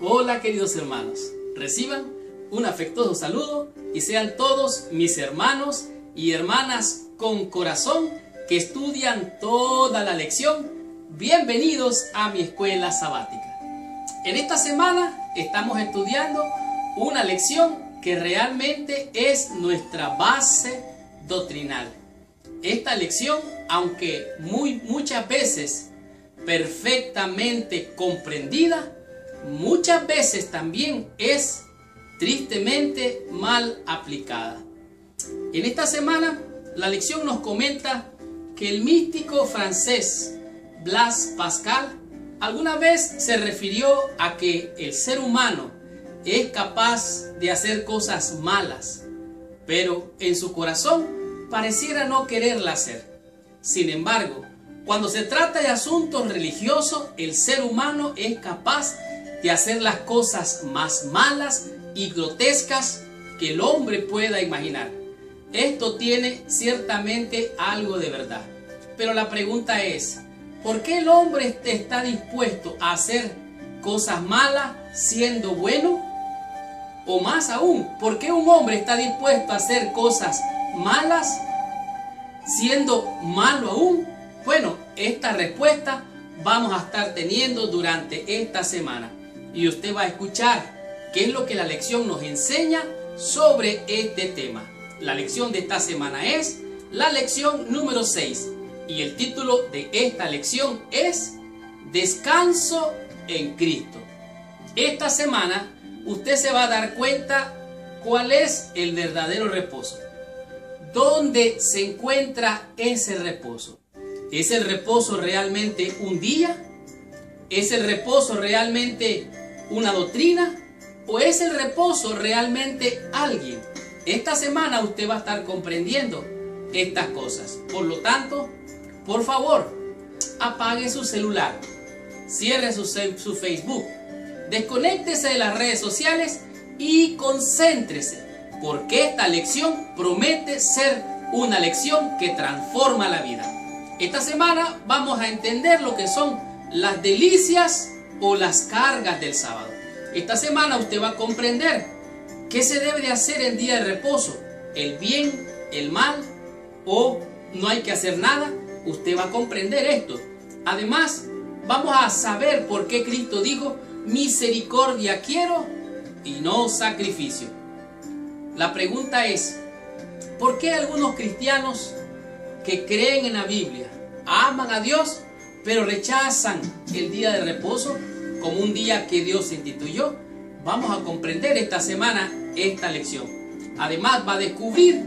Hola queridos hermanos, reciban un afectuoso saludo y sean todos mis hermanos y hermanas con corazón que estudian toda la lección, bienvenidos a mi escuela sabática. En esta semana estamos estudiando una lección que realmente es nuestra base doctrinal. Esta lección, aunque muchas veces perfectamente comprendida, muchas veces también es tristemente mal aplicada. En esta semana la lección nos comenta que el místico francés Blaise Pascal alguna vez se refirió a que el ser humano es capaz de hacer cosas malas, pero en su corazón pareciera no quererla hacer. Sin embargo, cuando se trata de asuntos religiosos, el ser humano es capaz de hacer las cosas más malas y grotescas que el hombre pueda imaginar. Esto tiene ciertamente algo de verdad. Pero la pregunta es, ¿por qué el hombre está dispuesto a hacer cosas malas siendo bueno? O más aún, ¿por qué un hombre está dispuesto a hacer cosas malas siendo malo aún? Bueno, esta respuesta vamos a estar teniendo durante esta semana. Y usted va a escuchar qué es lo que la lección nos enseña sobre este tema. La lección de esta semana es la lección número 6. Y el título de esta lección es Descanso en Cristo. Esta semana usted se va a dar cuenta cuál es el verdadero reposo. ¿Dónde se encuentra ese reposo? ¿Es el reposo realmente un día? ¿Es el reposo realmente una doctrina? ¿O es el reposo realmente alguien? Esta semana usted va a estar comprendiendo estas cosas. Por lo tanto, por favor, apague su celular, cierre su Facebook, desconéctese de las redes sociales y concéntrese, porque esta lección promete ser una lección que transforma la vida. Esta semana vamos a entender lo que son las delicias o las cargas del sábado. Esta semana usted va a comprender qué se debe de hacer en día de reposo, el bien, el mal o no hay que hacer nada. Usted va a comprender esto. Además, vamos a saber por qué Cristo dijo, misericordia quiero y no sacrificio. La pregunta es, ¿por qué algunos cristianos que creen en la Biblia aman a Dios, pero rechazan el día de reposo como un día que Dios instituyó? Vamos a comprender esta semana esta lección. Además, va a descubrir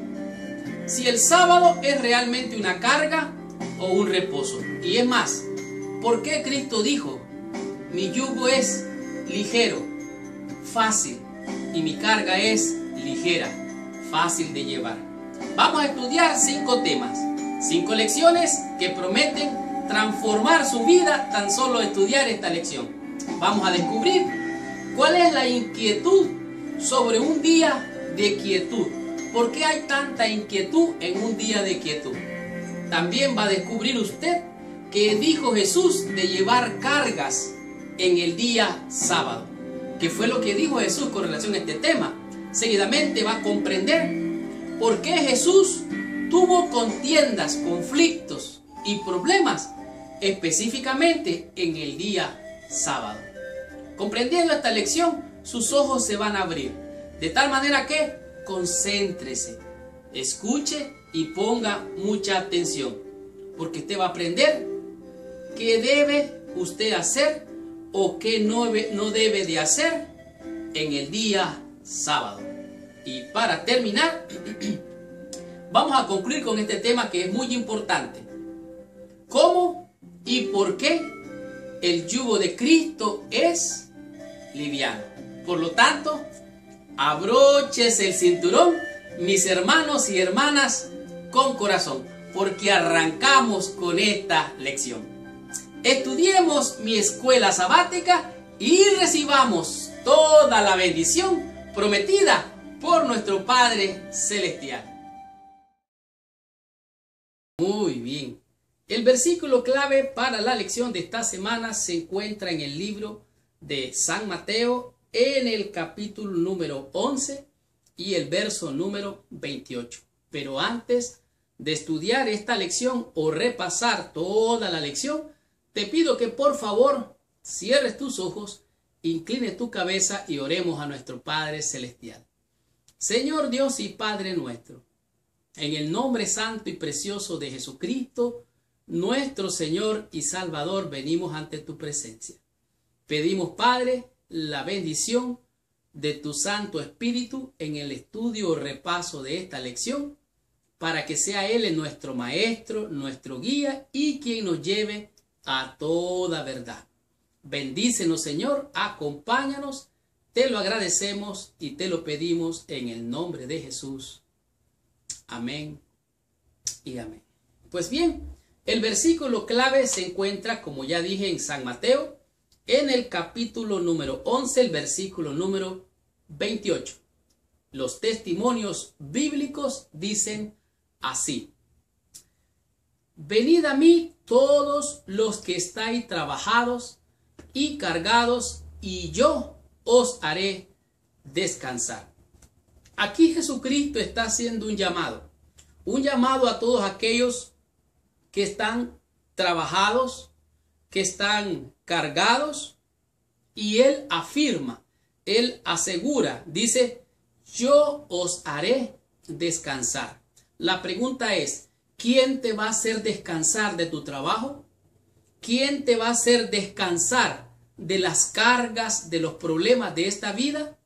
si el sábado es realmente una carga o un reposo. Y es más, ¿por qué Cristo dijo, mi yugo es ligero, fácil, y mi carga es ligera, fácil de llevar? Vamos a estudiar 5 temas, 5 lecciones que prometen transformar su vida tan solo estudiar esta lección. Vamos a descubrir cuál es la inquietud sobre un día de quietud. ¿Por qué hay tanta inquietud en un día de quietud? También va a descubrir usted que dijo Jesús de llevar cargas en el día sábado. ¿Qué fue lo que dijo Jesús con relación a este tema? Seguidamente va a comprender por qué Jesús tuvo contiendas, conflictos y problemas específicamente en el día sábado. Comprendiendo esta lección, sus ojos se van a abrir, de tal manera que concéntrese, escuche y ponga mucha atención, porque usted va a aprender qué debe usted hacer o qué no debe de hacer en el día sábado. Y para terminar, vamos a concluir con este tema que es muy importante. ¿Cómo y por qué el yugo de Cristo es liviano? Por lo tanto, abróchese el cinturón, mis hermanos y hermanas con corazón, porque arrancamos con esta lección. Estudiemos mi escuela sabática y recibamos toda la bendición prometida por nuestro Padre Celestial. Muy bien. El versículo clave para la lección de esta semana se encuentra en el libro de San Mateo en el capítulo número 11 y el verso número 28. Pero antes de estudiar esta lección o repasar toda la lección, te pido que por favor cierres tus ojos, incline tu cabeza y oremos a nuestro Padre Celestial. Señor Dios y Padre nuestro, en el nombre santo y precioso de Jesucristo, nuestro Señor y Salvador, venimos ante tu presencia. Pedimos, Padre, la bendición de tu Santo Espíritu en el estudio o repaso de esta lección, para que sea Él nuestro Maestro, nuestro guía y quien nos lleve a toda verdad. Bendícenos, Señor, acompáñanos, te lo agradecemos y te lo pedimos en el nombre de Jesús. Amén y amén. Pues bien, el versículo clave se encuentra, como ya dije, en San Mateo, en el capítulo número 11, el versículo número 28. Los testimonios bíblicos dicen así: venid a mí todos los que estáis trabajados y cargados, y yo os haré descansar. Aquí Jesucristo está haciendo un llamado a todos aquellos que están trabajados, que están cargados, y Él afirma, Él asegura, dice, yo os haré descansar. La pregunta es, ¿quién te va a hacer descansar de tu trabajo? ¿Quién te va a hacer descansar de las cargas, de los problemas de esta vida?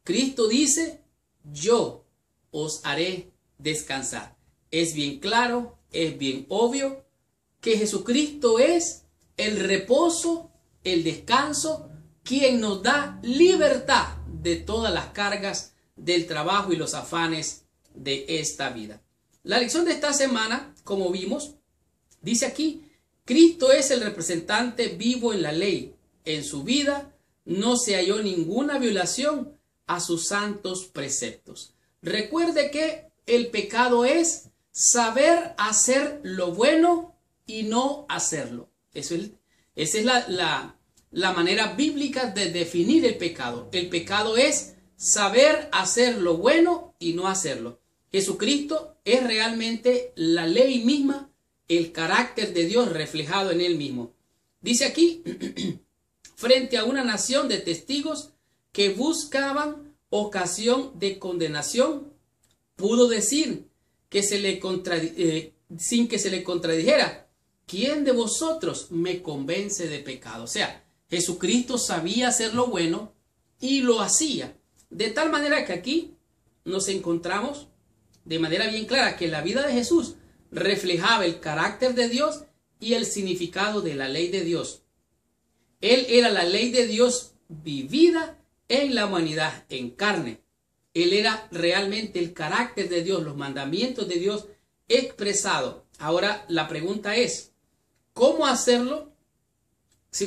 Cristo dice, yo os haré descansar. Es bien claro, es bien obvio que Jesucristo es el reposo, el descanso, quien nos da libertad de todas las cargas del trabajo y los afanes de esta vida. La lección de esta semana, como vimos, dice aquí, Cristo es el representante vivo en la ley. En su vida no se halló ninguna violación a sus santos preceptos. Recuerde que el pecado es saber hacer lo bueno y no hacerlo. Esa es la manera bíblica de definir el pecado. El pecado es saber hacer lo bueno y no hacerlo. Jesucristo es realmente la ley misma, el carácter de Dios reflejado en Él mismo. Dice aquí, frente a una nación de testigos que buscaban ocasión de condenación, pudo decir que sin que se le contradijera, ¿quién de vosotros me convence de pecado? O sea, Jesucristo sabía hacer lo bueno y lo hacía. De tal manera que aquí nos encontramos de manera bien clara que la vida de Jesús reflejaba el carácter de Dios y el significado de la ley de Dios. Él era la ley de Dios vivida en la humanidad, en carne. Él era realmente el carácter de Dios, los mandamientos de Dios expresado. Ahora la pregunta es, ¿cómo hacerlo?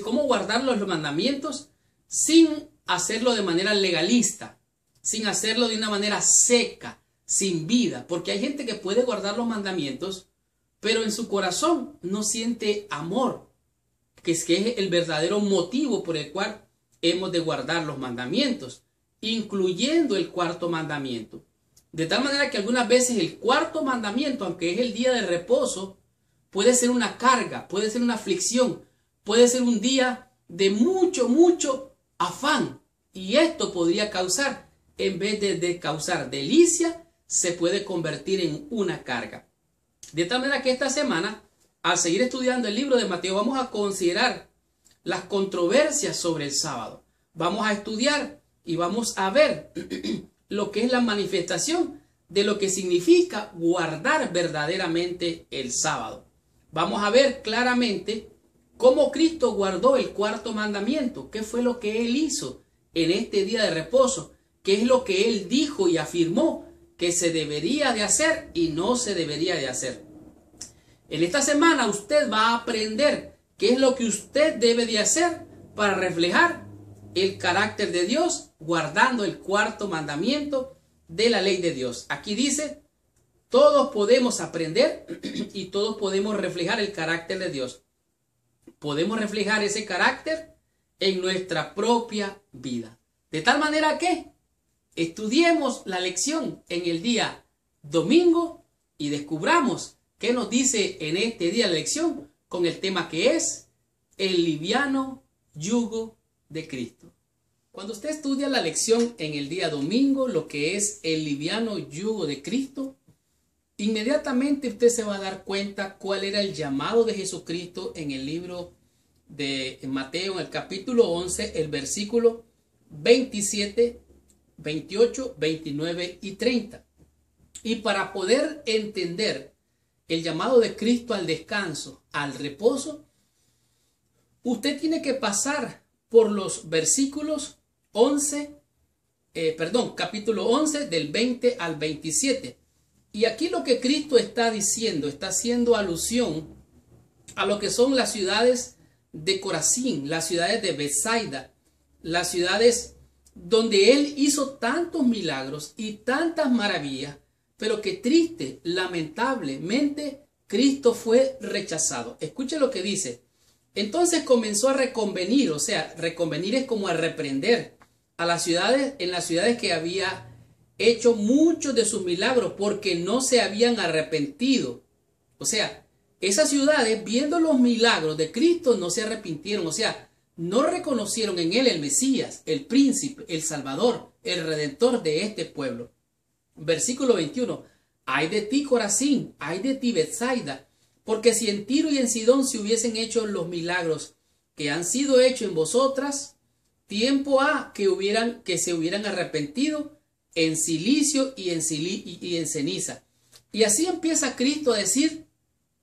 ¿Cómo guardar los mandamientos sin hacerlo de manera legalista, sin hacerlo de una manera seca, sin vida? Porque hay gente que puede guardar los mandamientos, pero en su corazón no siente amor, que es el verdadero motivo por el cual hemos de guardar los mandamientos, incluyendo el cuarto mandamiento. De tal manera que algunas veces el cuarto mandamiento, aunque es el día de reposo, puede ser una carga, puede ser una aflicción, puede ser un día de mucho afán. Y esto podría causar, en vez de causar delicia, se puede convertir en una carga. De tal manera que esta semana, al seguir estudiando el libro de Mateo, vamos a considerar las controversias sobre el sábado. Vamos a estudiar y vamos a ver lo que es la manifestación de lo que significa guardar verdaderamente el sábado. Vamos a ver claramente cómo Cristo guardó el cuarto mandamiento, qué fue lo que Él hizo en este día de reposo, qué es lo que Él dijo y afirmó que se debería de hacer y no se debería de hacer. En esta semana usted va a aprender qué es lo que usted debe de hacer para reflejar el carácter de Dios, guardando el cuarto mandamiento de la ley de Dios. Aquí dice, todos podemos aprender y todos podemos reflejar el carácter de Dios. Podemos reflejar ese carácter en nuestra propia vida. De tal manera que estudiemos la lección en el día domingo y descubramos qué nos dice en este día la lección con el tema que es el liviano yugo de Cristo. Cuando usted estudia la lección en el día domingo, lo que es el liviano yugo de Cristo, inmediatamente usted se va a dar cuenta cuál era el llamado de Jesucristo en el libro de Mateo, en el capítulo 11, el versículo 27, 28, 29 y 30. Y para poder entender el llamado de Cristo al descanso, al reposo, usted tiene que pasar por los versículos capítulo 11 del 20 al 27. Y aquí lo que Cristo está diciendo, está haciendo alusión a lo que son las ciudades de Corazín, las ciudades de Betsaida, las ciudades donde Él hizo tantos milagros y tantas maravillas, pero que triste, lamentablemente, Cristo fue rechazado. Escuche lo que dice. Entonces comenzó a reconvenir, o sea, reconvenir es como a reprender a las ciudades, en las ciudades que había hecho muchos de sus milagros porque no se habían arrepentido. O sea, esas ciudades, viendo los milagros de Cristo, no se arrepintieron, o sea, no reconocieron en Él el Mesías, el príncipe, el Salvador, el Redentor de este pueblo. Versículo 21. Ay de ti, Corazín, ay de ti, Betsaida, porque si en Tiro y en Sidón se hubiesen hecho los milagros que han sido hechos en vosotras, tiempo ha que se hubieran arrepentido en silicio y en ceniza. Y así empieza Cristo a decir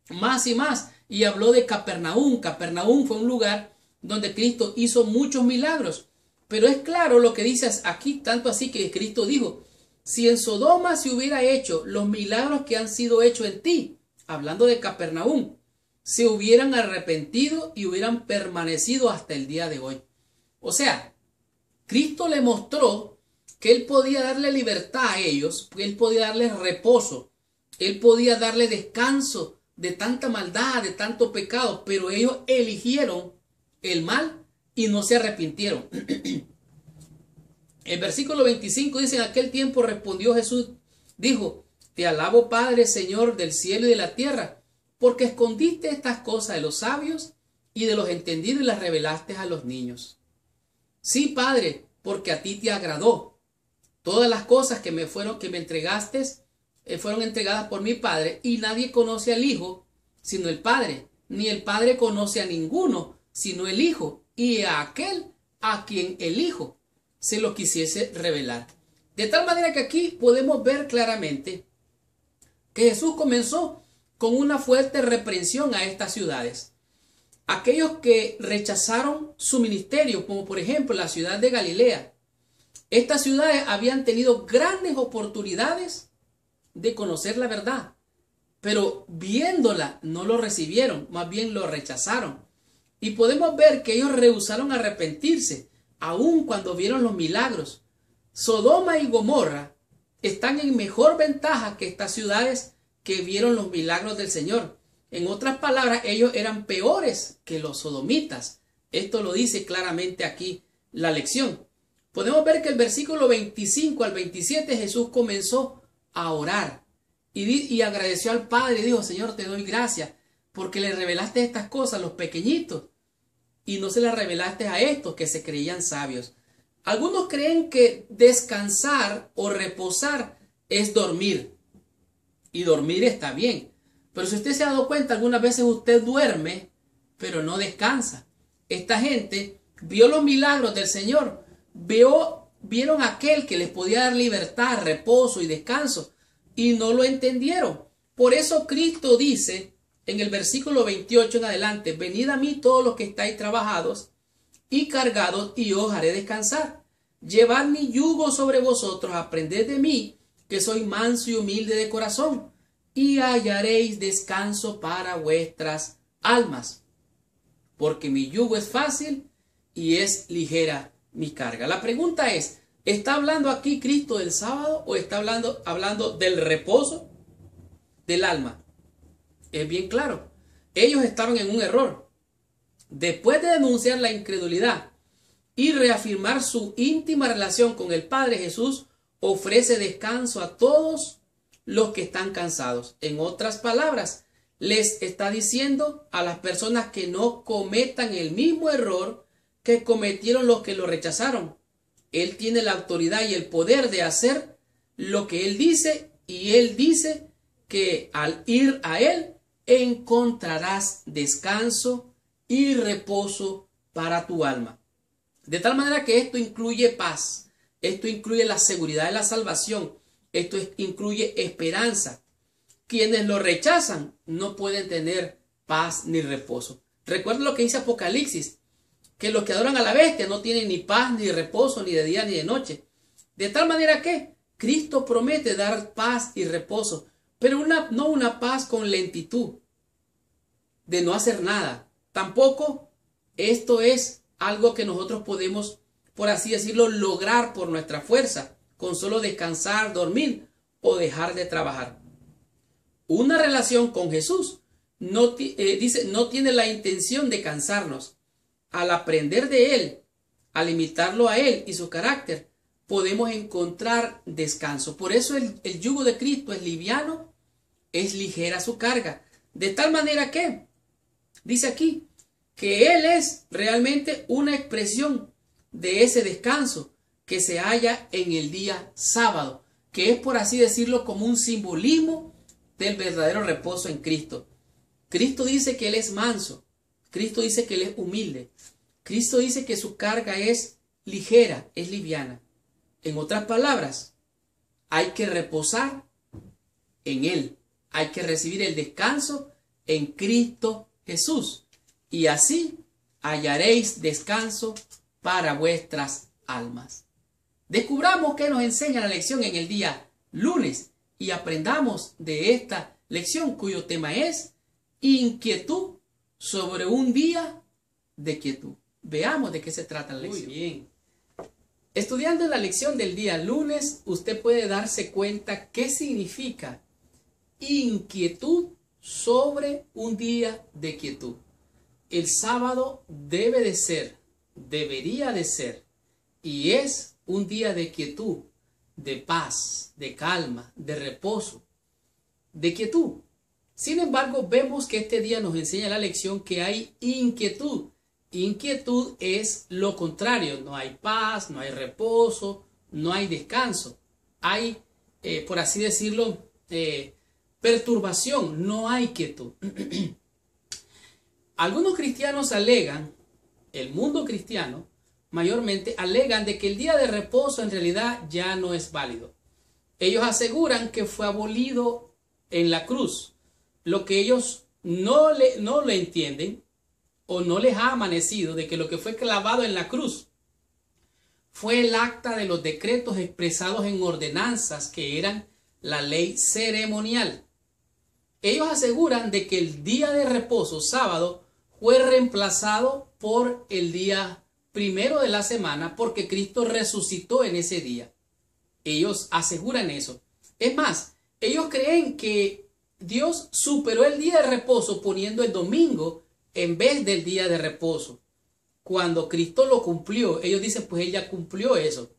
más y más. Y habló de Capernaum. Capernaum fue un lugar donde Cristo hizo muchos milagros. Pero es claro lo que dice aquí, tanto así que Cristo dijo, si en Sodoma se hubiera hecho los milagros que han sido hechos en ti, hablando de Capernaum, se hubieran arrepentido y hubieran permanecido hasta el día de hoy. O sea, Cristo le mostró que Él podía darle libertad a ellos, que Él podía darles reposo, Él podía darle descanso de tanta maldad, de tanto pecado, pero ellos eligieron el mal y no se arrepintieron. El versículo 25 dice, en aquel tiempo respondió Jesús, dijo, te alabo Padre, Señor del cielo y de la tierra, porque escondiste estas cosas de los sabios y de los entendidos y las revelaste a los niños. Sí, Padre, porque a ti te agradó. Todas las cosas que me entregaste fueron entregadas por mi Padre, y nadie conoce al Hijo sino el Padre, ni el Padre conoce a ninguno sino el Hijo, y a aquel a quien el Hijo se lo quisiese revelar. De tal manera que aquí podemos ver claramente que Jesús comenzó con una fuerte reprensión a estas ciudades. Aquellos que rechazaron su ministerio, como por ejemplo la ciudad de Galilea. Estas ciudades habían tenido grandes oportunidades de conocer la verdad, pero viéndola no lo recibieron, más bien lo rechazaron. Y podemos ver que ellos rehusaron arrepentirse, aun cuando vieron los milagros. Sodoma y Gomorra están en mejor ventaja que estas ciudades que vieron los milagros del Señor. En otras palabras, ellos eran peores que los sodomitas. Esto lo dice claramente aquí la lección. Podemos ver que el versículo 25 al 27 Jesús comenzó a orar y agradeció al Padre y dijo, Señor, te doy gracias porque le revelaste estas cosas a los pequeñitos y no se las revelaste a estos que se creían sabios. Algunos creen que descansar o reposar es dormir, y dormir está bien. Pero si usted se ha dado cuenta, algunas veces usted duerme, pero no descansa. Esta gente vio los milagros del Señor, vieron aquel que les podía dar libertad, reposo y descanso, y no lo entendieron. Por eso Cristo dice en el versículo 28 en adelante, venid a mí todos los que estáis trabajados y cargados, y os haré descansar. Llevad mi yugo sobre vosotros, aprended de mí, que soy manso y humilde de corazón, y hallaréis descanso para vuestras almas, porque mi yugo es fácil y es ligera mi carga. La pregunta es, ¿está hablando aquí Cristo del sábado o está hablando del reposo del alma? Es bien claro, ellos estaban en un error. Después de denunciar la incredulidad y reafirmar su íntima relación con el Padre, Jesús ofrece descanso a todos los que están cansados. En otras palabras, les está diciendo a las personas que no cometan el mismo error que cometieron los que lo rechazaron. Él tiene la autoridad y el poder de hacer lo que Él dice, y Él dice que al ir a Él encontrarás descanso y reposo para tu alma. De tal manera que esto incluye paz, esto incluye la seguridad de la salvación, esto incluye esperanza. Quienes lo rechazan no pueden tener paz ni reposo. Recuerda lo que dice Apocalipsis, que los que adoran a la bestia no tienen ni paz ni reposo, ni de día ni de noche. De tal manera que Cristo promete dar paz y reposo, pero no una paz con lentitud, de no hacer nada. Tampoco esto es algo que nosotros podemos, por así decirlo, lograr por nuestra fuerza, con solo descansar, dormir o dejar de trabajar. Una relación con Jesús no tiene la intención de cansarnos. Al aprender de Él, al imitarlo a Él y su carácter, podemos encontrar descanso. Por eso el yugo de Cristo es liviano, es ligera su carga. De tal manera que, dice aquí, que Él es realmente una expresión de ese descanso que se halla en el día sábado, que es, por así decirlo, como un simbolismo del verdadero reposo en Cristo. Cristo dice que Él es manso, Cristo dice que Él es humilde, Cristo dice que su carga es ligera, es liviana. En otras palabras, hay que reposar en Él, hay que recibir el descanso en Cristo Jesús, y así hallaréis descanso para vuestras almas. Descubramos qué nos enseña la lección en el día lunes y aprendamos de esta lección cuyo tema es inquietud sobre un día de quietud. Veamos de qué se trata la lección. Muy bien. Estudiando la lección del día lunes, usted puede darse cuenta qué significa inquietud sobre un día de quietud. El sábado debe de ser, debería de ser, y es un día de quietud, de paz, de calma, de reposo, de quietud. Sin embargo, vemos que este día nos enseña la lección que hay inquietud. Inquietud es lo contrario, no hay paz, no hay reposo, no hay descanso. Hay, por así decirlo, perturbación, no hay quietud. Algunos cristianos alegan, el mundo cristiano mayormente alegan de que el día de reposo en realidad ya no es válido. Ellos aseguran que fue abolido en la cruz. Lo que ellos no le entienden o no les ha amanecido de que lo que fue clavado en la cruz fue el acta de los decretos expresados en ordenanzas que eran la ley ceremonial. Ellos aseguran de que el día de reposo, sábado, fue reemplazado por el día primero de la semana porque Cristo resucitó en ese día. Ellos aseguran eso. Es más, ellos creen que Dios superó el día de reposo poniendo el domingo en vez del día de reposo. Cuando Cristo lo cumplió, ellos dicen, pues Él ya cumplió eso.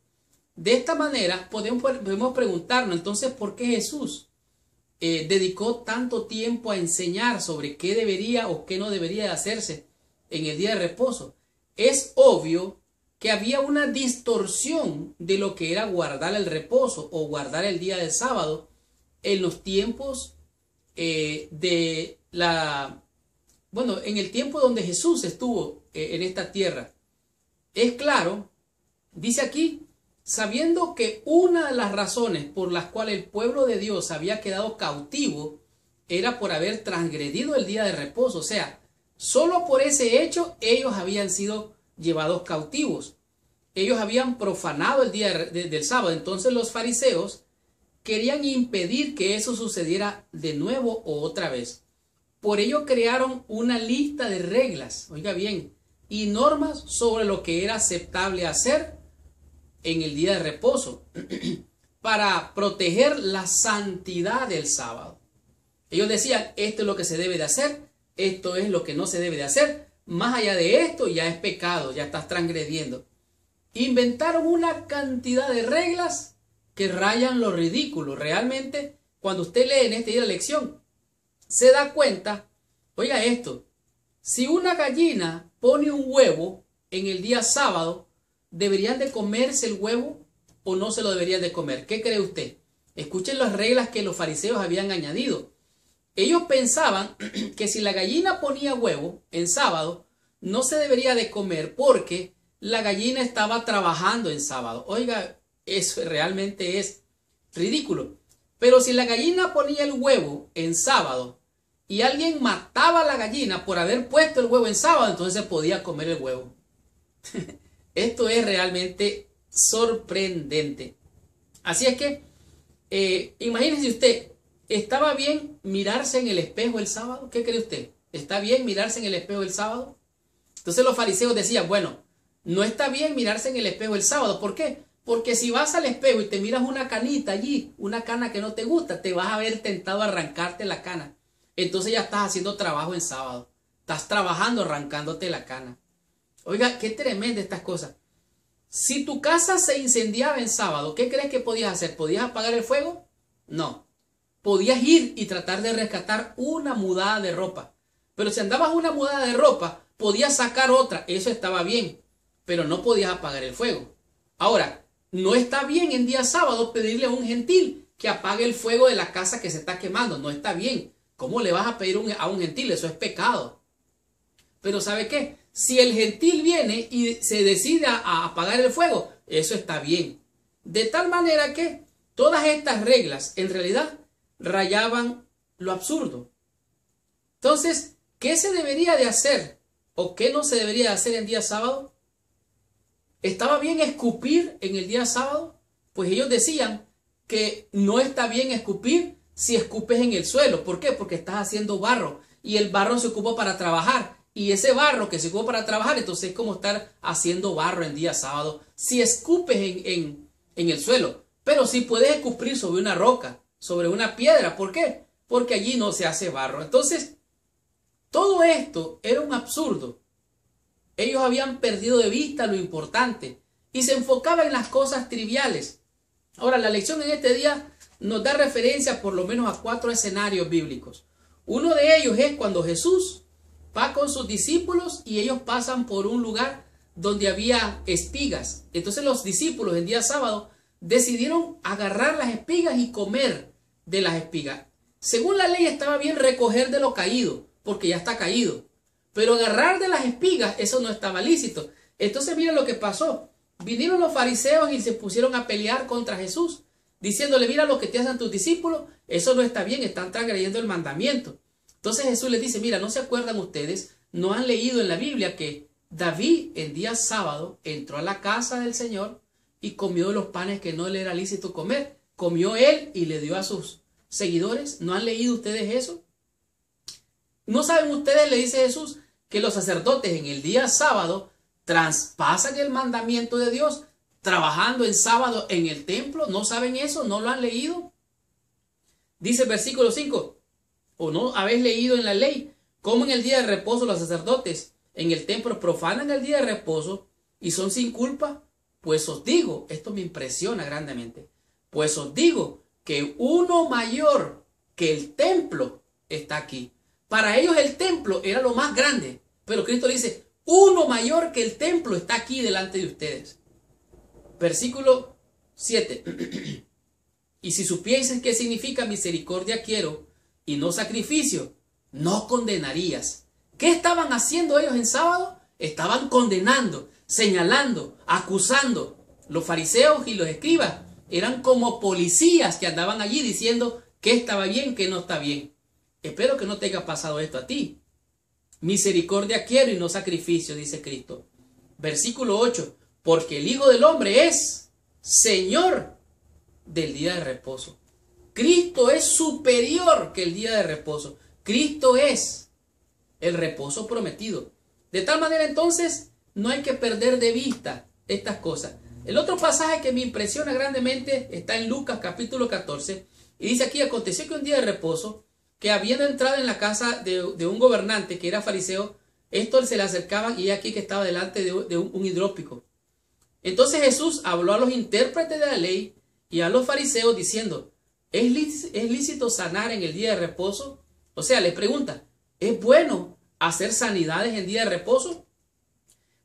De esta manera podemos preguntarnos entonces por qué Jesús dedicó tanto tiempo a enseñar sobre qué debería o qué no debería de hacerse en el día de reposo. Es obvio que había una distorsión de lo que era guardar el reposo o guardar el día de sábado en los tiempos en el tiempo donde Jesús estuvo en esta tierra. Es claro, dice aquí, sabiendo que una de las razones por las cuales el pueblo de Dios había quedado cautivo era por haber transgredido el día de reposo. O sea, solo por ese hecho ellos habían sido llevados cautivos. Ellos habían profanado el día del sábado. Entonces los fariseos querían impedir que eso sucediera de nuevo o otra vez. Por ello crearon una lista de reglas, oiga bien, y normas sobre lo que era aceptable hacer en el día de reposo para proteger la santidad del sábado. Ellos decían, esto es lo que se debe de hacer, esto es lo que no se debe de hacer, más allá de esto ya es pecado, ya estás transgrediendo. inventaron una cantidad de reglas que rayan lo ridículo. Realmente, cuando usted lee en este día de la lección, se da cuenta, oiga esto, si una gallina pone un huevo en el día sábado, ¿deberían de comerse el huevo o no se lo deberían de comer? ¿Qué cree usted? Escuchen las reglas que los fariseos habían añadido. Ellos pensaban que si la gallina ponía huevo en sábado, no se debería de comer porque la gallina estaba trabajando en sábado. Oiga, eso realmente es ridículo. Pero si la gallina ponía el huevo en sábado y alguien mataba a la gallina por haber puesto el huevo en sábado, entonces se podía comer el huevo. Esto es realmente sorprendente. Así es que, imagínese usted, ¿estaba bien mirarse en el espejo el sábado? ¿Qué cree usted? ¿Está bien mirarse en el espejo el sábado? Entonces los fariseos decían, bueno, no está bien mirarse en el espejo el sábado. ¿Por qué? Porque si vas al espejo y te miras una canita allí, una cana que no te gusta, te vas a ver tentado a arrancarte la cana. Entonces ya estás haciendo trabajo en sábado. Estás trabajando arrancándote la cana. Oiga, qué tremenda estas cosas. Si tu casa se incendiaba en sábado, ¿qué crees que podías hacer? ¿Podías apagar el fuego? No. Podías ir y tratar de rescatar una mudada de ropa. Pero si andabas una mudada de ropa, podías sacar otra. Eso estaba bien. Pero no podías apagar el fuego. Ahora, no está bien en día sábado pedirle a un gentil que apague el fuego de la casa que se está quemando. No está bien. ¿Cómo le vas a pedir a un gentil? Eso es pecado. Pero ¿sabe qué? Si el gentil viene y se decide a apagar el fuego, eso está bien. De tal manera que todas estas reglas en realidad rayaban lo absurdo. Entonces, ¿qué se debería de hacer o qué no se debería de hacer en día sábado? ¿Estaba bien escupir en el día sábado? Pues ellos decían que no está bien escupir si escupes en el suelo. ¿Por qué? Porque estás haciendo barro y el barro se ocupa para trabajar. Y ese barro que se ocupa para trabajar, entonces es como estar haciendo barro en día sábado si escupes en el suelo. Pero sí puedes escupir sobre una roca, sobre una piedra. ¿Por qué? Porque allí no se hace barro. Entonces, todo esto era un absurdo. Ellos habían perdido de vista lo importante y se enfocaban en las cosas triviales. Ahora, la lección en este día nos da referencia por lo menos a 4 escenarios bíblicos. Uno de ellos es cuando Jesús va con sus discípulos y ellos pasan por un lugar donde había espigas. Entonces los discípulos en día sábado decidieron agarrar las espigas y comer de las espigas. Según la ley estaba bien recoger de lo caído, porque ya está caído. Pero agarrar de las espigas, eso no estaba lícito. Entonces miren lo que pasó. Vinieron los fariseos y se pusieron a pelear contra Jesús, diciéndole, mira lo que te hacen tus discípulos, eso no está bien, están transgrediendo el mandamiento. Entonces Jesús les dice, mira, ¿no se acuerdan ustedes? ¿No han leído en la Biblia que David el día sábado entró a la casa del Señor y comió de los panes que no le era lícito comer? Comió él y le dio a sus seguidores. ¿No han leído ustedes eso? ¿No saben ustedes, le dice Jesús, que los sacerdotes en el día sábado traspasan el mandamiento de Dios trabajando en sábado en el templo? ¿No saben eso? ¿No lo han leído? Dice el versículo 5. ¿O no habéis leído en la ley cómo en el día de reposo los sacerdotes en el templo profanan el día de reposo y son sin culpa? Pues os digo, esto me impresiona grandemente, pues os digo que uno mayor que el templo está aquí. Para ellos el templo era lo más grande, pero Cristo dice, uno mayor que el templo está aquí delante de ustedes. Versículo 7. Y si supiesen qué significa misericordia quiero y no sacrificio, no condenarías. ¿Qué estaban haciendo ellos en sábado? Estaban condenando, señalando, acusando. Los fariseos y los escribas eran como policías que andaban allí diciendo qué estaba bien, qué no está bien. Espero que no te haya pasado esto a ti. Misericordia quiero y no sacrificio, dice Cristo. Versículo 8. Porque el Hijo del Hombre es Señor del día de reposo. Cristo es superior que el día de reposo. Cristo es el reposo prometido. De tal manera entonces no hay que perder de vista estas cosas. El otro pasaje que me impresiona grandemente está en Lucas capítulo 14 y dice aquí, aconteció que un día de reposo, que habiendo entrado en la casa de un gobernante que era fariseo, estos se le acercaban y aquí que estaba delante de un hidrópico. Entonces Jesús habló a los intérpretes de la ley y a los fariseos diciendo, ¿es lícito sanar en el día de reposo? O sea, les pregunta, ¿es bueno hacer sanidades en día de reposo?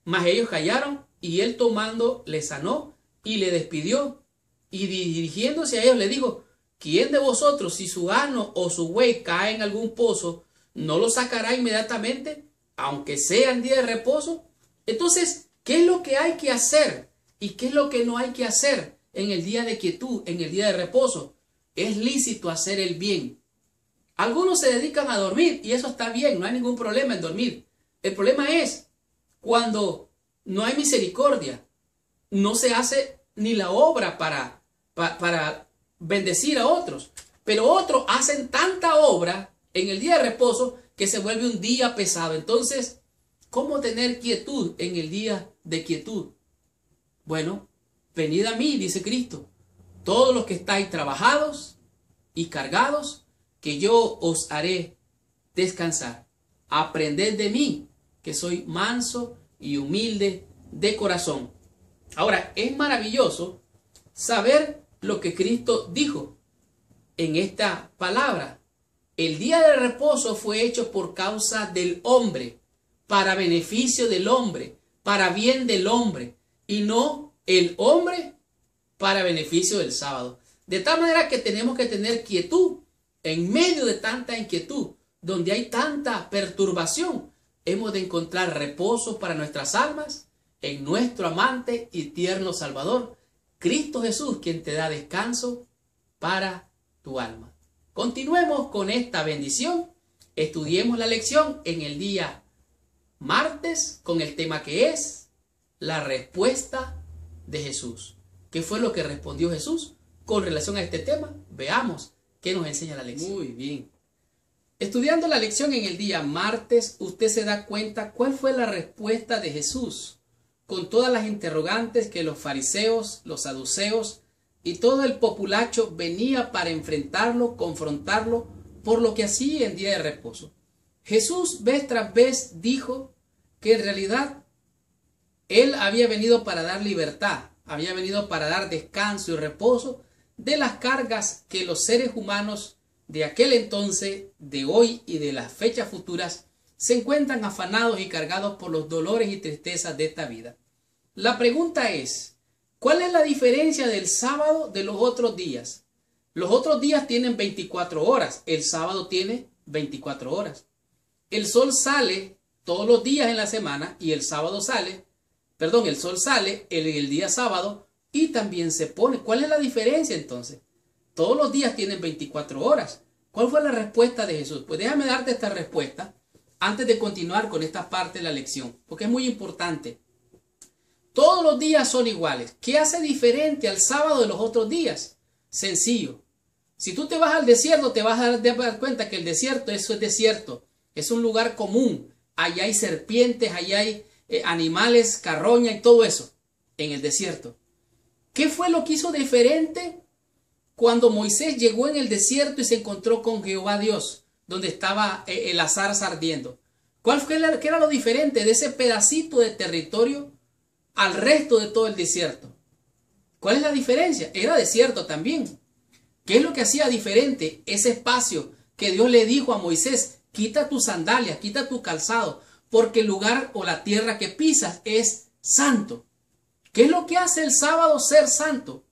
Mas ellos callaron, y él tomando le sanó y le despidió. Y dirigiéndose a ellos le dijo, ¿quién de vosotros, si su asno o su buey cae en algún pozo, no lo sacará inmediatamente, aunque sea en día de reposo? Entonces, ¿qué es lo que hay que hacer? ¿Y qué es lo que no hay que hacer en el día de quietud, en el día de reposo? Es lícito hacer el bien. Algunos se dedican a dormir y eso está bien, no hay ningún problema en dormir. El problema es cuando no hay misericordia, no se hace ni la obra para bendecir a otros. Pero otros hacen tanta obra en el día de reposo que se vuelve un día pesado. Entonces, ¿cómo tener quietud en el día de quietud? Bueno, venid a mí, dice Cristo, todos los que estáis trabajados y cargados, que yo os haré descansar. Aprended de mí, que soy manso y humilde de corazón. Ahora, es maravilloso saber lo que Cristo dijo en esta palabra. El día de reposo fue hecho por causa del hombre, para beneficio del hombre, para bien del hombre, y no el hombre para beneficio del sábado. De tal manera que tenemos que tener quietud en medio de tanta inquietud, donde hay tanta perturbación. Hemos de encontrar reposo para nuestras almas en nuestro amante y tierno Salvador, Cristo Jesús, quien te da descanso para tu alma. Continuemos con esta bendición. Estudiemos la lección en el día martes con el tema que es la respuesta de Jesús. ¿Qué fue lo que respondió Jesús con relación a este tema? Veamos qué nos enseña la lección. Muy bien. Estudiando la lección en el día martes, usted se da cuenta cuál fue la respuesta de Jesús con todas las interrogantes que los fariseos, los saduceos y todo el populacho venía para enfrentarlo, confrontarlo por lo que hacía en día de reposo. Jesús vez tras vez dijo que en realidad él había venido para dar libertad, había venido para dar descanso y reposo de las cargas que los seres humanos de aquel entonces, de hoy y de las fechas futuras, se encuentran afanados y cargados por los dolores y tristezas de esta vida. La pregunta es, ¿cuál es la diferencia del sábado de los otros días? Los otros días tienen 24 horas, el sábado tiene 24 horas. El sol sale todos los días en la semana y el sábado sale, el sol sale el día sábado y también se pone. ¿Cuál es la diferencia entonces? Todos los días tienen 24 horas. ¿Cuál fue la respuesta de Jesús? Pues déjame darte esta respuesta antes de continuar con esta parte de la lección, porque es muy importante. Todos los días son iguales. ¿Qué hace diferente al sábado de los otros días? Sencillo. Si tú te vas al desierto, te vas a dar cuenta que el desierto, eso es desierto. Es un lugar común. Allá hay serpientes, allá hay animales, carroña y todo eso en el desierto. ¿Qué fue lo que hizo diferente cuando Moisés llegó en el desierto y se encontró con Jehová Dios, donde estaba la zarza ardiendo? ¿Qué era lo diferente de ese pedacito de territorio al resto de todo el desierto? ¿Cuál es la diferencia? Era desierto también. ¿Qué es lo que hacía diferente ese espacio que Dios le dijo a Moisés? Quita tus sandalias, quita tu calzado, porque el lugar o la tierra que pisas es santo. ¿Qué es lo que hace el sábado ser santo?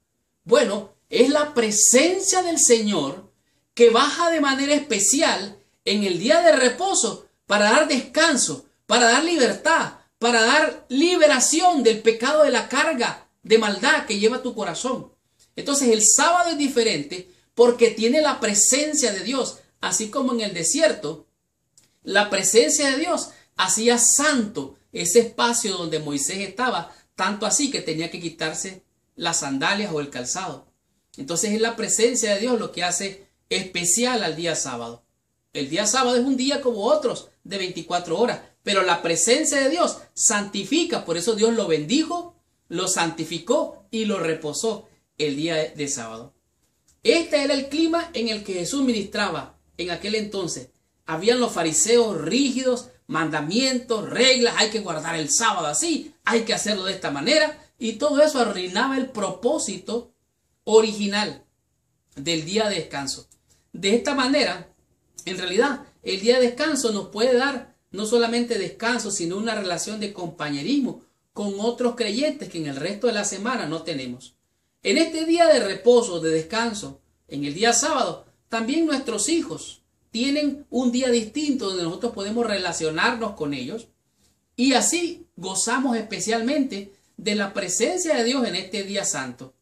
Bueno, es la presencia del Señor que baja de manera especial en el día de reposo para dar descanso, para dar libertad, para dar liberación del pecado, de la carga de maldad que lleva tu corazón. Entonces el sábado es diferente porque tiene la presencia de Dios, así como en el desierto la presencia de Dios hacía santo ese espacio donde Moisés estaba, tanto así que tenía que quitarse las sandalias o el calzado. Entonces es la presencia de Dios lo que hace especial al día sábado. El día sábado es un día como otros de 24 horas, pero la presencia de Dios santifica, por eso Dios lo bendijo, lo santificó y lo reposó el día de sábado. Este era el clima en el que Jesús ministraba en aquel entonces. Habían los fariseos rígidos, mandamientos, reglas, hay que guardar el sábado así, hay que hacerlo de esta manera, y todo eso arruinaba el propósito original del día de descanso. De esta manera, en realidad, el día de descanso nos puede dar no solamente descanso, sino una relación de compañerismo con otros creyentes que en el resto de la semana no tenemos. En este día de reposo, de descanso, en el día sábado, también nuestros hijos tienen un día distinto donde nosotros podemos relacionarnos con ellos y así gozamos especialmente de la presencia de Dios en este día santo,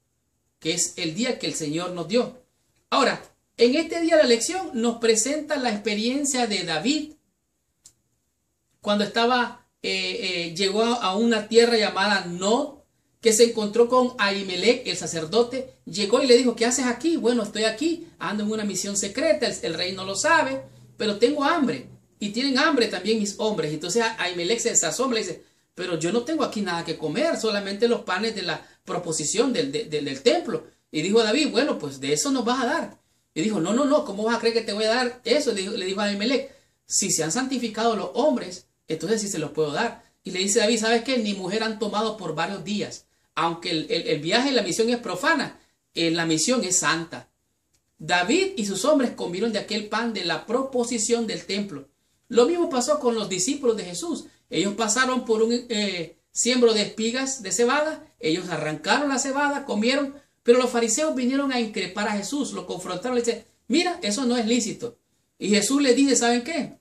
que es el día que el Señor nos dio. Ahora, en este día de la lección nos presenta la experiencia de David cuando llegó a una tierra llamada Nod, que se encontró con Ahimelech, el sacerdote. Llegó y le dijo: ¿qué haces aquí? Bueno, estoy aquí, ando en una misión secreta, el rey no lo sabe, pero tengo hambre, y tienen hambre también mis hombres. Entonces Ahimelech se asombra y dice: pero yo no tengo aquí nada que comer, solamente los panes de la proposición del templo. Y dijo David: bueno, pues de eso nos vas a dar. Y dijo: no, ¿cómo vas a creer que te voy a dar eso? Le dijo a Ahimelech: si se han santificado los hombres, entonces sí se los puedo dar. Y le dice David: ¿sabes qué? Ni mujer han tomado por varios días. Aunque el viaje, la misión es profana, la misión es santa. David y sus hombres comieron de aquel pan de la proposición del templo. Lo mismo pasó con los discípulos de Jesús. Ellos pasaron por un siembro de espigas de cebada, ellos arrancaron la cebada, comieron, pero los fariseos vinieron a increpar a Jesús, lo confrontaron, le dicen: mira, eso no es lícito. Y Jesús les dice: ¿saben qué?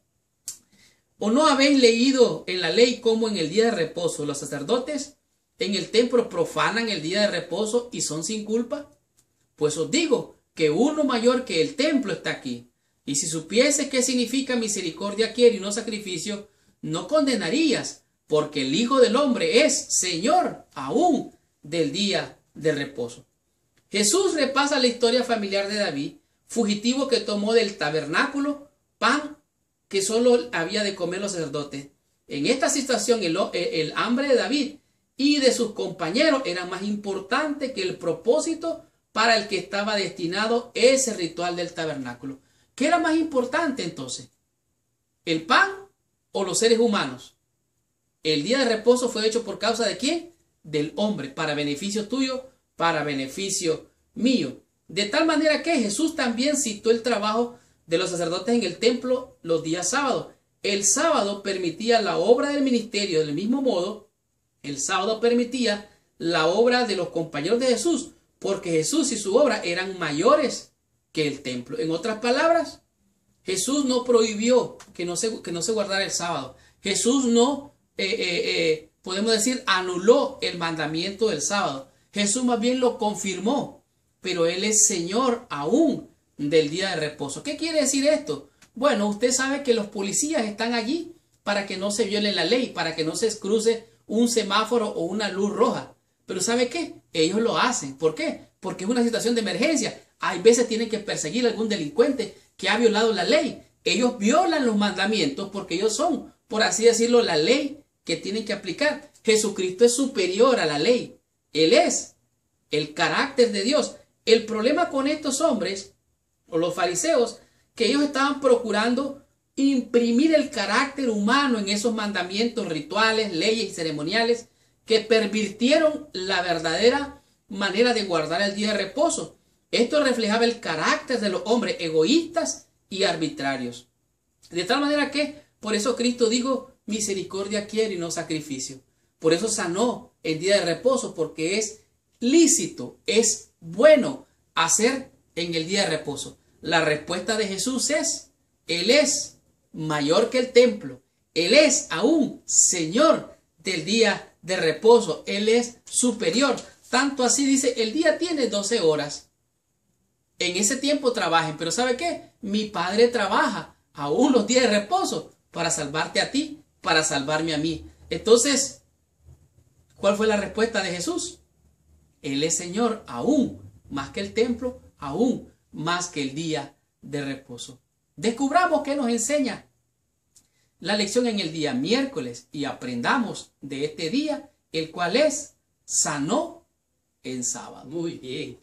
¿O no habéis leído en la ley cómo en el día de reposo los sacerdotes en el templo profanan el día de reposo y son sin culpa? Pues os digo que uno mayor que el templo está aquí. Y si supiese qué significa misericordia quiere y no sacrificio, no condenarías, porque el Hijo del Hombre es Señor aún del día de reposo. Jesús repasa la historia familiar de David, fugitivo que tomó del tabernáculo pan que solo había de comer los sacerdotes. En esta situación el hambre de David y de sus compañeros era más importante que el propósito para el que estaba destinado ese ritual del tabernáculo. ¿Qué era más importante entonces? ¿El pan o los seres humanos? El día de reposo fue hecho por causa ¿de quién? Del hombre, para beneficio tuyo, para beneficio mío. De tal manera que Jesús también citó el trabajo de los sacerdotes en el templo los días sábados. El sábado permitía la obra del ministerio. Del mismo modo, el sábado permitía la obra de los compañeros de Jesús, porque Jesús y su obra eran mayores que el templo. En otras palabras, Jesús no prohibió que no se guardara el sábado. Jesús no, podemos decir, anuló el mandamiento del sábado. Jesús más bien lo confirmó, pero Él es Señor aún del día de reposo. ¿Qué quiere decir esto? Bueno, usted sabe que los policías están allí para que no se viole la ley, para que no se cruce un semáforo o una luz roja. Pero ¿sabe qué? Ellos lo hacen. ¿Por qué? Porque es una situación de emergencia. Hay veces tienen que perseguir a algún delincuente que ha violado la ley. Ellos violan los mandamientos porque ellos son, por así decirlo, la ley que tienen que aplicar. Jesucristo es superior a la ley. Él es el carácter de Dios. El problema con estos hombres, o los fariseos, que ellos estaban procurando imprimir el carácter humano en esos mandamientos, rituales, leyes y ceremoniales que pervirtieron la verdadera manera de guardar el día de reposo. Esto reflejaba el carácter de los hombres egoístas y arbitrarios. De tal manera que, por eso Cristo dijo: misericordia quiere y no sacrificio. Por eso sanó el día de reposo, porque es lícito, es bueno hacer en el día de reposo. La respuesta de Jesús es: Él es mayor que el templo. Él es aún Señor del día de reposo. Él es superior. Tanto así dice: el día tiene 12 horas. En ese tiempo trabajen. Pero ¿sabe qué? Mi Padre trabaja aún los días de reposo para salvarte a ti, para salvarme a mí. Entonces, ¿cuál fue la respuesta de Jesús? Él es Señor aún más que el templo, aún más que el día de reposo. Descubramos qué nos enseña la lección en el día miércoles y aprendamos de este día, el cual es: sanó en sábado. Muy bien.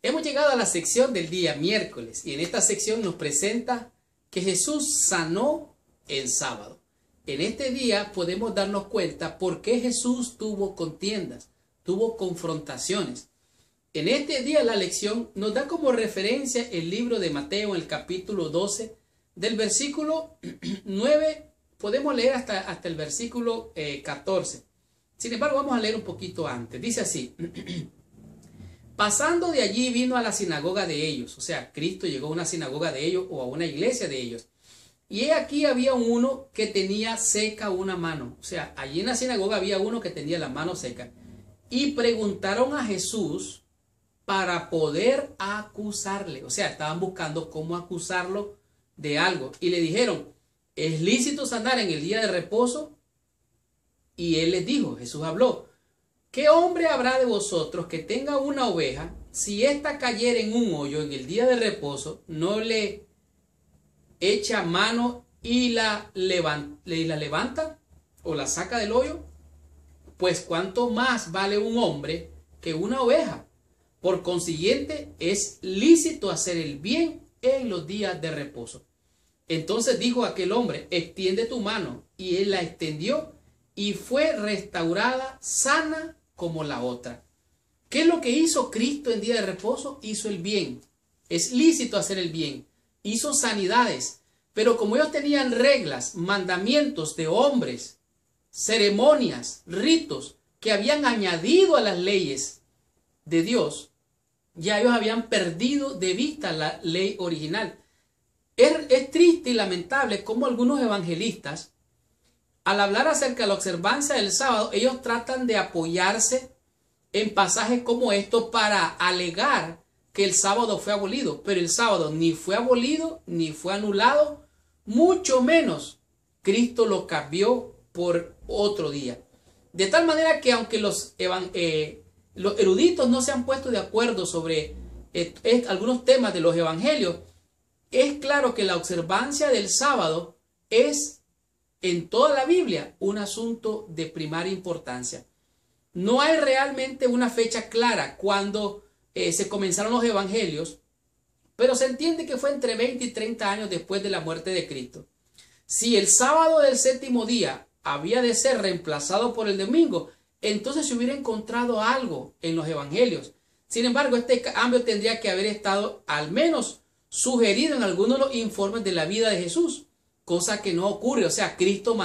Hemos llegado a la sección del día miércoles y en esta sección nos presenta que Jesús sanó en sábado. En este día podemos darnos cuenta por qué Jesús tuvo contiendas, tuvo confrontaciones. En este día la lección nos da como referencia el libro de Mateo, en el capítulo 12, del versículo 9, podemos leer hasta el versículo 14. Sin embargo, vamos a leer un poquito antes. Dice así: pasando de allí vino a la sinagoga de ellos. O sea, Cristo llegó a una sinagoga de ellos o a una iglesia de ellos. Y he aquí había uno que tenía seca una mano. O sea, allí en la sinagoga había uno que tenía la mano seca. Y preguntaron a Jesús para poder acusarle. O sea, estaban buscando cómo acusarlo de algo. Y le dijeron: ¿es lícito sanar en el día de reposo? Y él les dijo, Jesús habló: ¿qué hombre habrá de vosotros que tenga una oveja, si ésta cayera en un hoyo en el día de reposo, no le echa mano y la levanta o la saca del hoyo? Pues cuánto más vale un hombre que una oveja. Por consiguiente, es lícito hacer el bien en los días de reposo. Entonces dijo aquel hombre: extiende tu mano. Y él la extendió y fue restaurada sana como la otra. ¿Qué es lo que hizo Cristo en día de reposo? Hizo el bien. Es lícito hacer el bien. Hizo sanidades. Pero como ellos tenían reglas, mandamientos de hombres, ceremonias, ritos que habían añadido a las leyes de Dios, ya ellos habían perdido de vista la ley original. Es triste y lamentable cómo algunos evangelistas, al hablar acerca de la observancia del sábado, ellos tratan de apoyarse en pasajes como estos para alegar que el sábado fue abolido. Pero el sábado ni fue abolido, ni fue anulado, mucho menos Cristo lo cambió por otro día. De tal manera que aunque los eruditos no se han puesto de acuerdo sobre algunos temas de los evangelios, es claro que la observancia del sábado es en toda la Biblia un asunto de primaria importancia. No hay realmente una fecha clara cuando se comenzaron los evangelios, pero se entiende que fue entre 20 y 30 años después de la muerte de Cristo. Si el sábado del séptimo día había de ser reemplazado por el domingo, entonces se hubiera encontrado algo en los evangelios. Sin embargo, este cambio tendría que haber estado al menos sugerido en algunos de los informes de la vida de Jesús, cosa que no ocurre. O sea, Cristo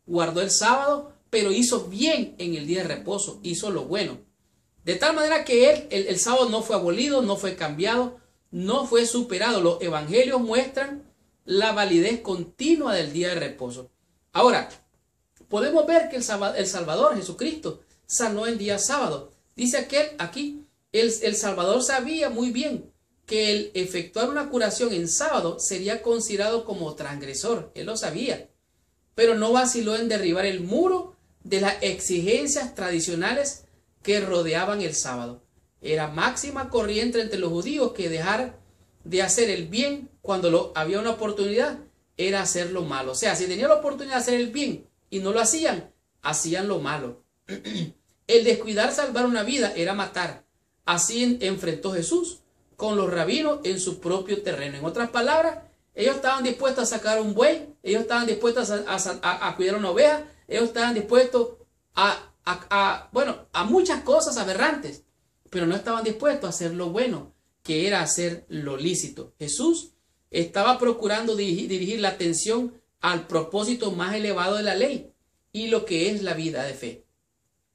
guardó el sábado, pero hizo bien en el día de reposo, hizo lo bueno. De tal manera que el sábado no fue abolido, no fue cambiado, no fue superado. Los evangelios muestran la validez continua del día de reposo. Ahora, podemos ver que el Salvador, Jesucristo, sanó el día sábado. Dice aquí, el Salvador sabía muy bien que el efectuar una curación en sábado sería considerado como transgresor. Él lo sabía, pero no vaciló en derribar el muro de las exigencias tradicionales que rodeaban el sábado. Era máxima corriente entre los judíos que dejar de hacer el bien cuando había una oportunidad era hacer lo malo. O sea, si tenía la oportunidad de hacer el bien y no lo hacían, hacían lo malo. El descuidar salvar una vida era matar. Así enfrentó Jesús con los rabinos en su propio terreno. En otras palabras, ellos estaban dispuestos a sacar un buey, ellos estaban dispuestos a cuidar una oveja, ellos estaban dispuestos a muchas cosas aberrantes, pero no estaban dispuestos a hacer lo bueno, que era hacer lo lícito. Jesús estaba procurando dirigir la atención al propósito más elevado de la ley y lo que es la vida de fe.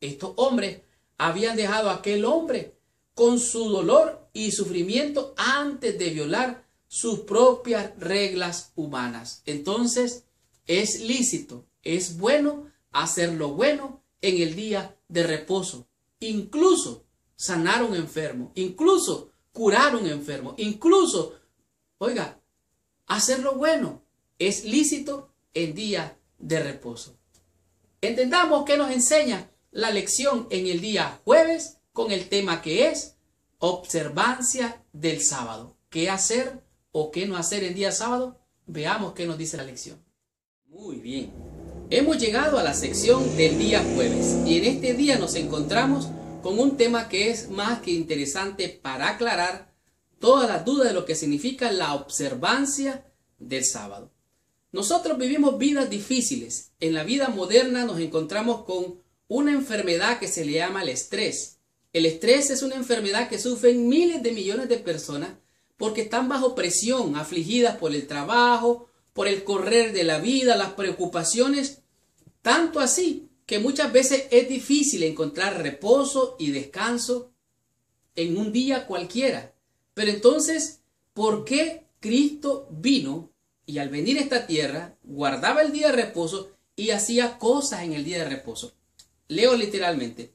Estos hombres habían dejado a aquel hombre con su dolor y sufrimiento antes de violar sus propias reglas humanas. Entonces, es lícito, es bueno hacer lo bueno en el día de reposo. Incluso sanar a un enfermo, incluso curar a un enfermo, incluso, hacer lo bueno es lícito en día de reposo. Entendamos que nos enseña la lección en el día jueves con el tema que es observancia del sábado. ¿Qué hacer o qué no hacer en día sábado? Veamos qué nos dice la lección. Muy bien. Hemos llegado a la sección del día jueves y en este día nos encontramos con un tema que es más que interesante para aclarar todas las dudas de lo que significa la observancia del sábado. Nosotros vivimos vidas difíciles. En la vida moderna nos encontramos con una enfermedad que se le llama el estrés. El estrés es una enfermedad que sufren miles de millones de personas porque están bajo presión, afligidas por el trabajo, por el correr de la vida, las preocupaciones, tanto así que muchas veces es difícil encontrar reposo y descanso en un día cualquiera. Pero entonces, ¿por qué Cristo vino y al venir a esta tierra guardaba el día de reposo y hacía cosas en el día de reposo? Leo literalmente.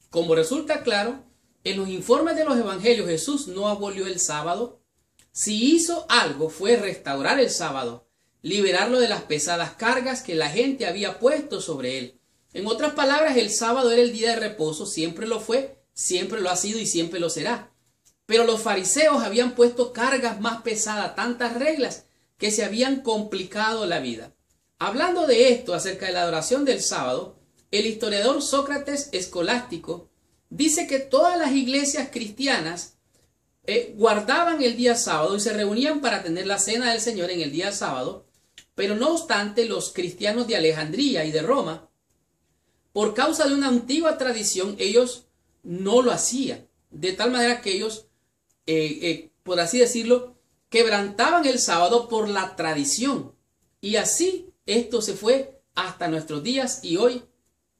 Como resulta claro, en los informes de los evangelios Jesús no abolió el sábado. Si hizo algo fue restaurar el sábado, liberarlo de las pesadas cargas que la gente había puesto sobre él. En otras palabras, el sábado era el día de reposo, siempre lo fue, siempre lo ha sido y siempre lo será. Pero los fariseos habían puesto cargas más pesadas, tantas reglas que se habían complicado la vida. Hablando de esto acerca de la adoración del sábado, el historiador Sócrates Escolástico dice que todas las iglesias cristianas guardaban el día sábado y se reunían para tener la cena del Señor en el día sábado, pero no obstante los cristianos de Alejandría y de Roma, por causa de una antigua tradición, ellos no lo hacían, de tal manera que ellos, por así decirlo, quebrantaban el sábado por la tradición, y así esto se fue hasta nuestros días y hoy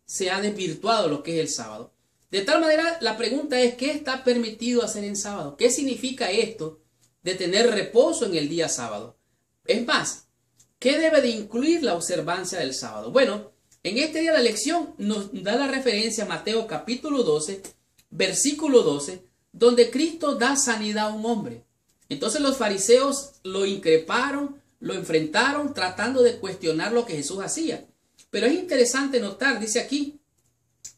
se ha desvirtuado lo que es el sábado. De tal manera, la pregunta es, ¿qué está permitido hacer en sábado? ¿Qué significa esto de tener reposo en el día sábado? Es más, ¿qué debe de incluir la observancia del sábado? Bueno, en este día de la lección nos da la referencia a Mateo capítulo 12, versículo 12, donde Cristo da sanidad a un hombre. Entonces los fariseos lo increparon, lo enfrentaron, tratando de cuestionar lo que Jesús hacía. Pero es interesante notar, dice aquí,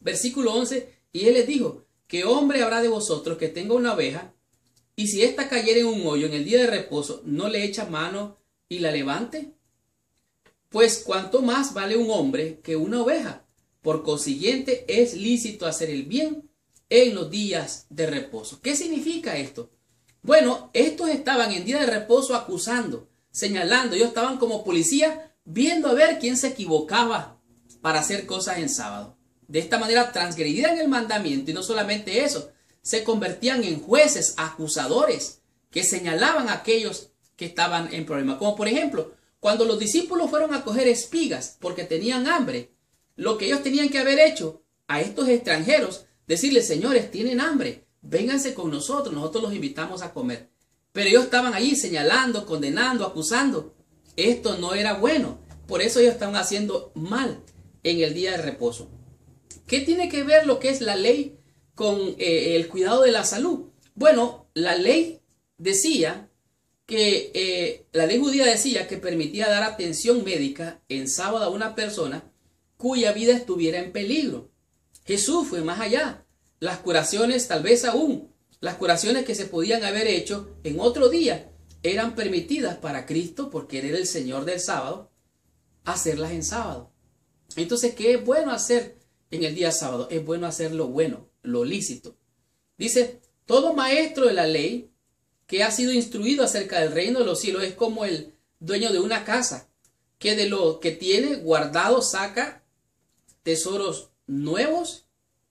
versículo 11, y él les dijo, ¿qué hombre habrá de vosotros que tenga una oveja, y si ésta cayere en un hoyo en el día de reposo, no le echa mano y la levante? Pues cuánto más vale un hombre que una oveja. Por consiguiente, es lícito hacer el bien en los días de reposo. ¿Qué significa esto? Bueno, estos estaban en día de reposo acusando, señalando. Ellos estaban como policía viendo a ver quién se equivocaba para hacer cosas en sábado. De esta manera transgredían el mandamiento y no solamente eso, se convertían en jueces, acusadores, que señalaban a aquellos que estaban en problema. Como por ejemplo, cuando los discípulos fueron a coger espigas porque tenían hambre, lo que ellos tenían que haber hecho a estos extranjeros, decirles, señores, tienen hambre, vénganse con nosotros, nosotros los invitamos a comer. Pero ellos estaban allí señalando, condenando, acusando. Esto no era bueno, por eso ellos estaban haciendo mal en el día de reposo. ¿Qué tiene que ver lo que es la ley con el cuidado de la salud? Bueno, la ley decía que la ley judía decía que permitía dar atención médica en sábado a una persona cuya vida estuviera en peligro. Jesús fue más allá. Las curaciones, tal vez aún, las curaciones que se podían haber hecho en otro día, eran permitidas para Cristo, porque Él era el Señor del sábado, hacerlas en sábado. Entonces, ¿qué es bueno hacer en el día sábado? Es bueno hacer lo bueno, lo lícito. Dice, todo maestro de la ley que ha sido instruido acerca del reino de los cielos es como el dueño de una casa, que de lo que tiene guardado saca tesoros nuevos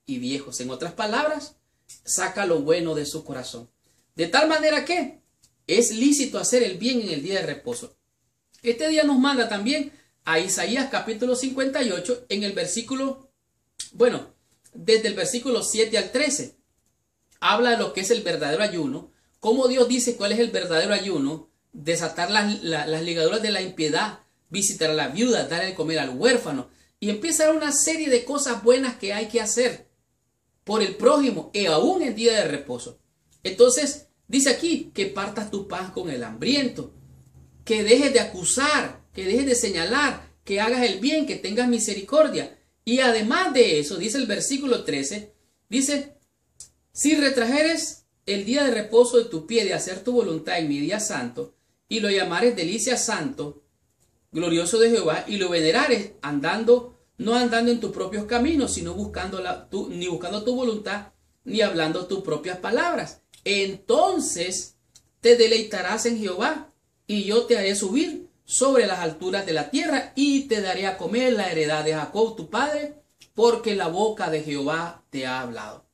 y viejos. En otras palabras, saca lo bueno de su corazón. De tal manera que es lícito hacer el bien en el día de reposo. Este día nos manda también a Isaías capítulo 58 en el versículo, bueno, desde el versículo 7 al 13. Habla de lo que es el verdadero ayuno, cómo Dios dice cuál es el verdadero ayuno, desatar las ligaduras de la impiedad, visitar a la viuda, dar de comer al huérfano, y empieza a dar una serie de cosas buenas que hay que hacer por el prójimo y aún en día de reposo. Entonces dice aquí que partas tu paz con el hambriento, que dejes de acusar, que dejes de señalar, que hagas el bien, que tengas misericordia. Y además de eso, dice el versículo 13, dice, si retrajeres el día de reposo de tu pie de hacer tu voluntad en mi día santo, y lo llamares delicia santo, glorioso de Jehová, y lo venerares andando, no andando en tus propios caminos, sino ni buscando tu voluntad, ni hablando tus propias palabras. Entonces te deleitarás en Jehová, y yo te haré subir sobre las alturas de la tierra, y te daré a comer la heredad de Jacob tu padre, porque la boca de Jehová te ha hablado.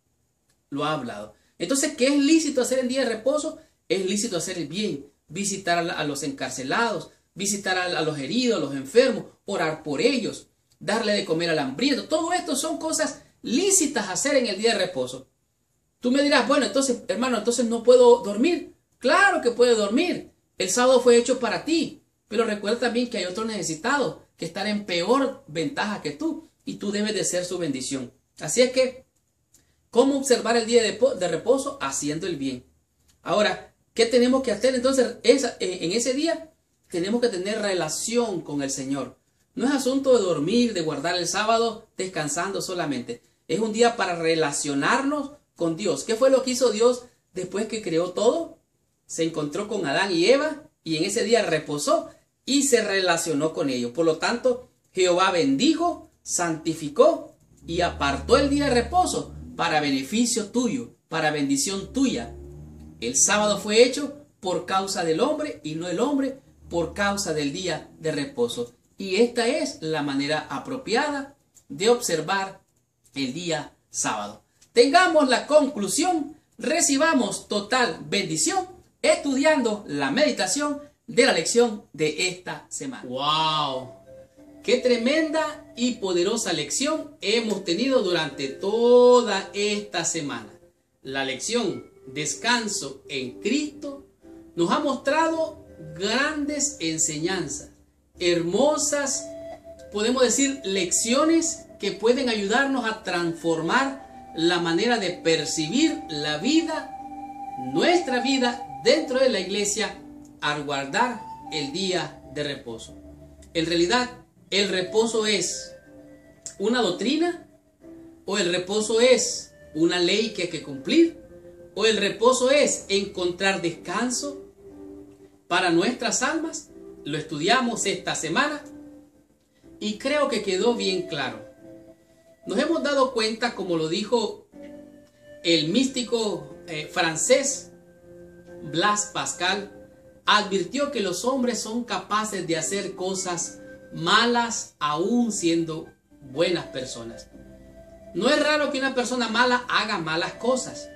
Lo ha hablado. Entonces, ¿qué es lícito hacer en día de reposo? Es lícito hacer el bien, visitar a los encarcelados, visitar a los heridos, a los enfermos, orar por ellos, darle de comer al hambriento. Todo esto son cosas lícitas hacer en el día de reposo. Tú me dirás, bueno, entonces, hermano, entonces no puedo dormir. Claro que puedes dormir. El sábado fue hecho para ti. Pero recuerda también que hay otros necesitados que están en peor ventaja que tú. Y tú debes de ser su bendición. Así es que, ¿cómo observar el día de reposo? Haciendo el bien. Ahora, ¿qué tenemos que hacer? Entonces, en ese día tenemos que tener relación con el Señor. No es asunto de dormir, de guardar el sábado descansando solamente. Es un día para relacionarnos con Dios. ¿Qué fue lo que hizo Dios después que creó todo? Se encontró con Adán y Eva y en ese día reposó y se relacionó con ellos. Por lo tanto, Jehová bendijo, santificó y apartó el día de reposo para beneficio tuyo, para bendición tuya. El sábado fue hecho por causa del hombre y no el hombre por causa del día de reposo. Y esta es la manera apropiada de observar el día sábado. Tengamos la conclusión, recibamos total bendición estudiando la meditación de la lección de esta semana. ¡Wow! ¡Qué tremenda y poderosa lección hemos tenido durante toda esta semana! La lección Descanso en Cristo nos ha mostrado grandes enseñanzas, hermosas, podemos decir, lecciones que pueden ayudarnos a transformar la manera de percibir la vida, nuestra vida dentro de la iglesia al guardar el día de reposo. En realidad, ¿el reposo es una doctrina? ¿O el reposo es una ley que hay que cumplir? ¿O el reposo es encontrar descanso para nuestras almas? Lo estudiamos esta semana y creo que quedó bien claro. Nos hemos dado cuenta, como lo dijo el místico francés Blaise Pascal, advirtió que los hombres son capaces de hacer cosas malas aún siendo buenas personas. No es raro que una persona mala haga malas cosas,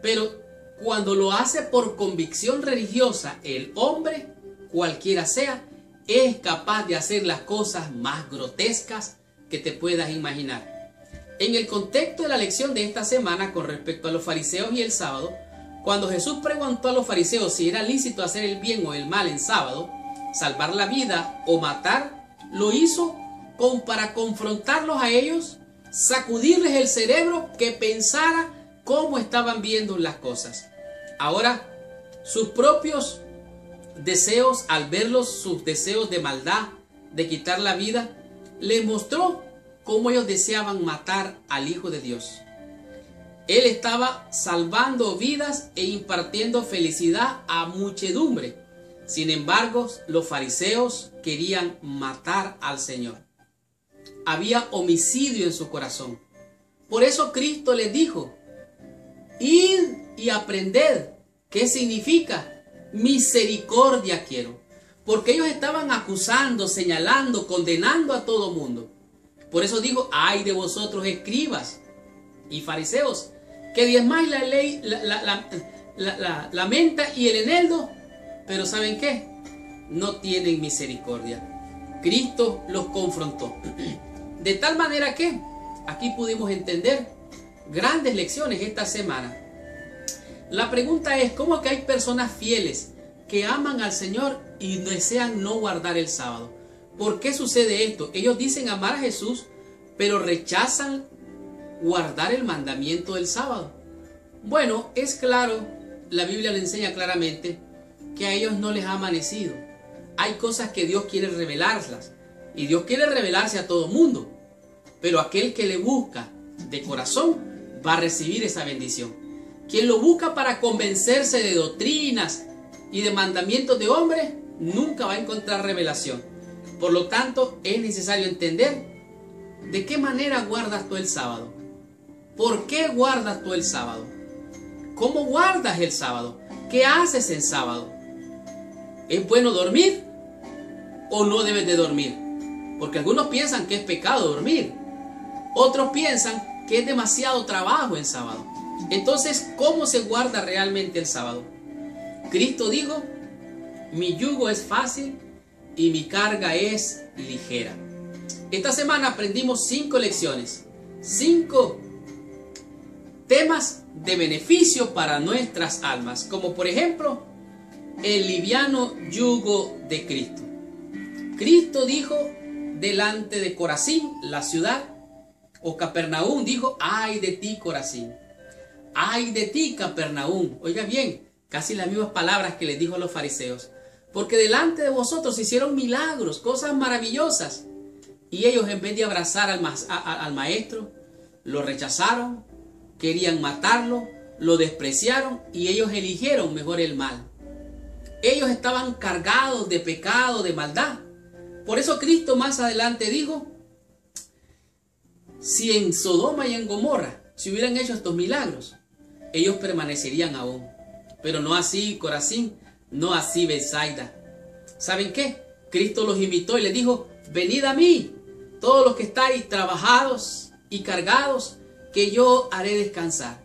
pero cuando lo hace por convicción religiosa, el hombre, cualquiera sea, es capaz de hacer las cosas más grotescas que te puedas imaginar. En el contexto de la lección de esta semana con respecto a los fariseos y el sábado, cuando Jesús preguntó a los fariseos si era lícito hacer el bien o el mal en sábado, salvar la vida o matar, lo hizo para confrontarlos a ellos, sacudirles el cerebro que pensara cómo estaban viendo las cosas. Ahora, sus propios deseos, al verlos, sus deseos de maldad, de quitar la vida, les mostró cómo ellos deseaban matar al Hijo de Dios. Él estaba salvando vidas e impartiendo felicidad a muchedumbre. Sin embargo, los fariseos querían matar al Señor. Había homicidio en su corazón. Por eso Cristo les dijo: id y aprended. ¿Qué significa? Misericordia quiero. Porque ellos estaban acusando, señalando, condenando a todo mundo. Por eso dijo: ay de vosotros, escribas y fariseos, que diezmáis la ley, la menta y el eneldo, pero ¿saben qué? No tienen misericordia. Cristo los confrontó. De tal manera que aquí pudimos entender grandes lecciones esta semana. La pregunta es: ¿cómo que hay personas fieles que aman al Señor y desean no guardar el sábado? ¿Por qué sucede esto? Ellos dicen amar a Jesús, pero rechazan guardar el mandamiento del sábado. Bueno, es claro, la Biblia le enseña claramente que a ellos no les ha amanecido. Hay cosas que Dios quiere revelarlas, y Dios quiere revelarse a todo mundo, pero aquel que le busca de corazón va a recibir esa bendición. Quien lo busca para convencerse de doctrinas y de mandamientos de hombres, nunca va a encontrar revelación. Por lo tanto, es necesario entender de qué manera guardas tú el sábado. ¿Por qué guardas tú el sábado? ¿Cómo guardas el sábado? ¿Qué haces el sábado? ¿Es bueno dormir o no debes de dormir? Porque algunos piensan que es pecado dormir. Otros piensan que es demasiado trabajo en sábado. Entonces, ¿cómo se guarda realmente el sábado? Cristo dijo, mi yugo es fácil y mi carga es ligera. Esta semana aprendimos 5 lecciones, 5 temas de beneficio para nuestras almas, como por ejemplo, el liviano yugo de Cristo. Cristo dijo delante de Corazín, la ciudad, o Capernaum, dijo, ay de ti Corazín, ay de ti Capernaum. Oiga bien, casi las mismas palabras que les dijo a los fariseos, porque delante de vosotros hicieron milagros, cosas maravillosas, y ellos en vez de abrazar al maestro, lo rechazaron, querían matarlo, lo despreciaron, y ellos eligieron mejor el mal. Ellos estaban cargados de pecado, de maldad. Por eso Cristo más adelante dijo, si en Sodoma y en Gomorra se hubieran hecho estos milagros, ellos permanecerían aún. Pero no así Corazín, no así Betsaida. ¿Saben qué? Cristo los invitó y les dijo, venid a mí, todos los que estáis trabajados y cargados, que yo haré descansar.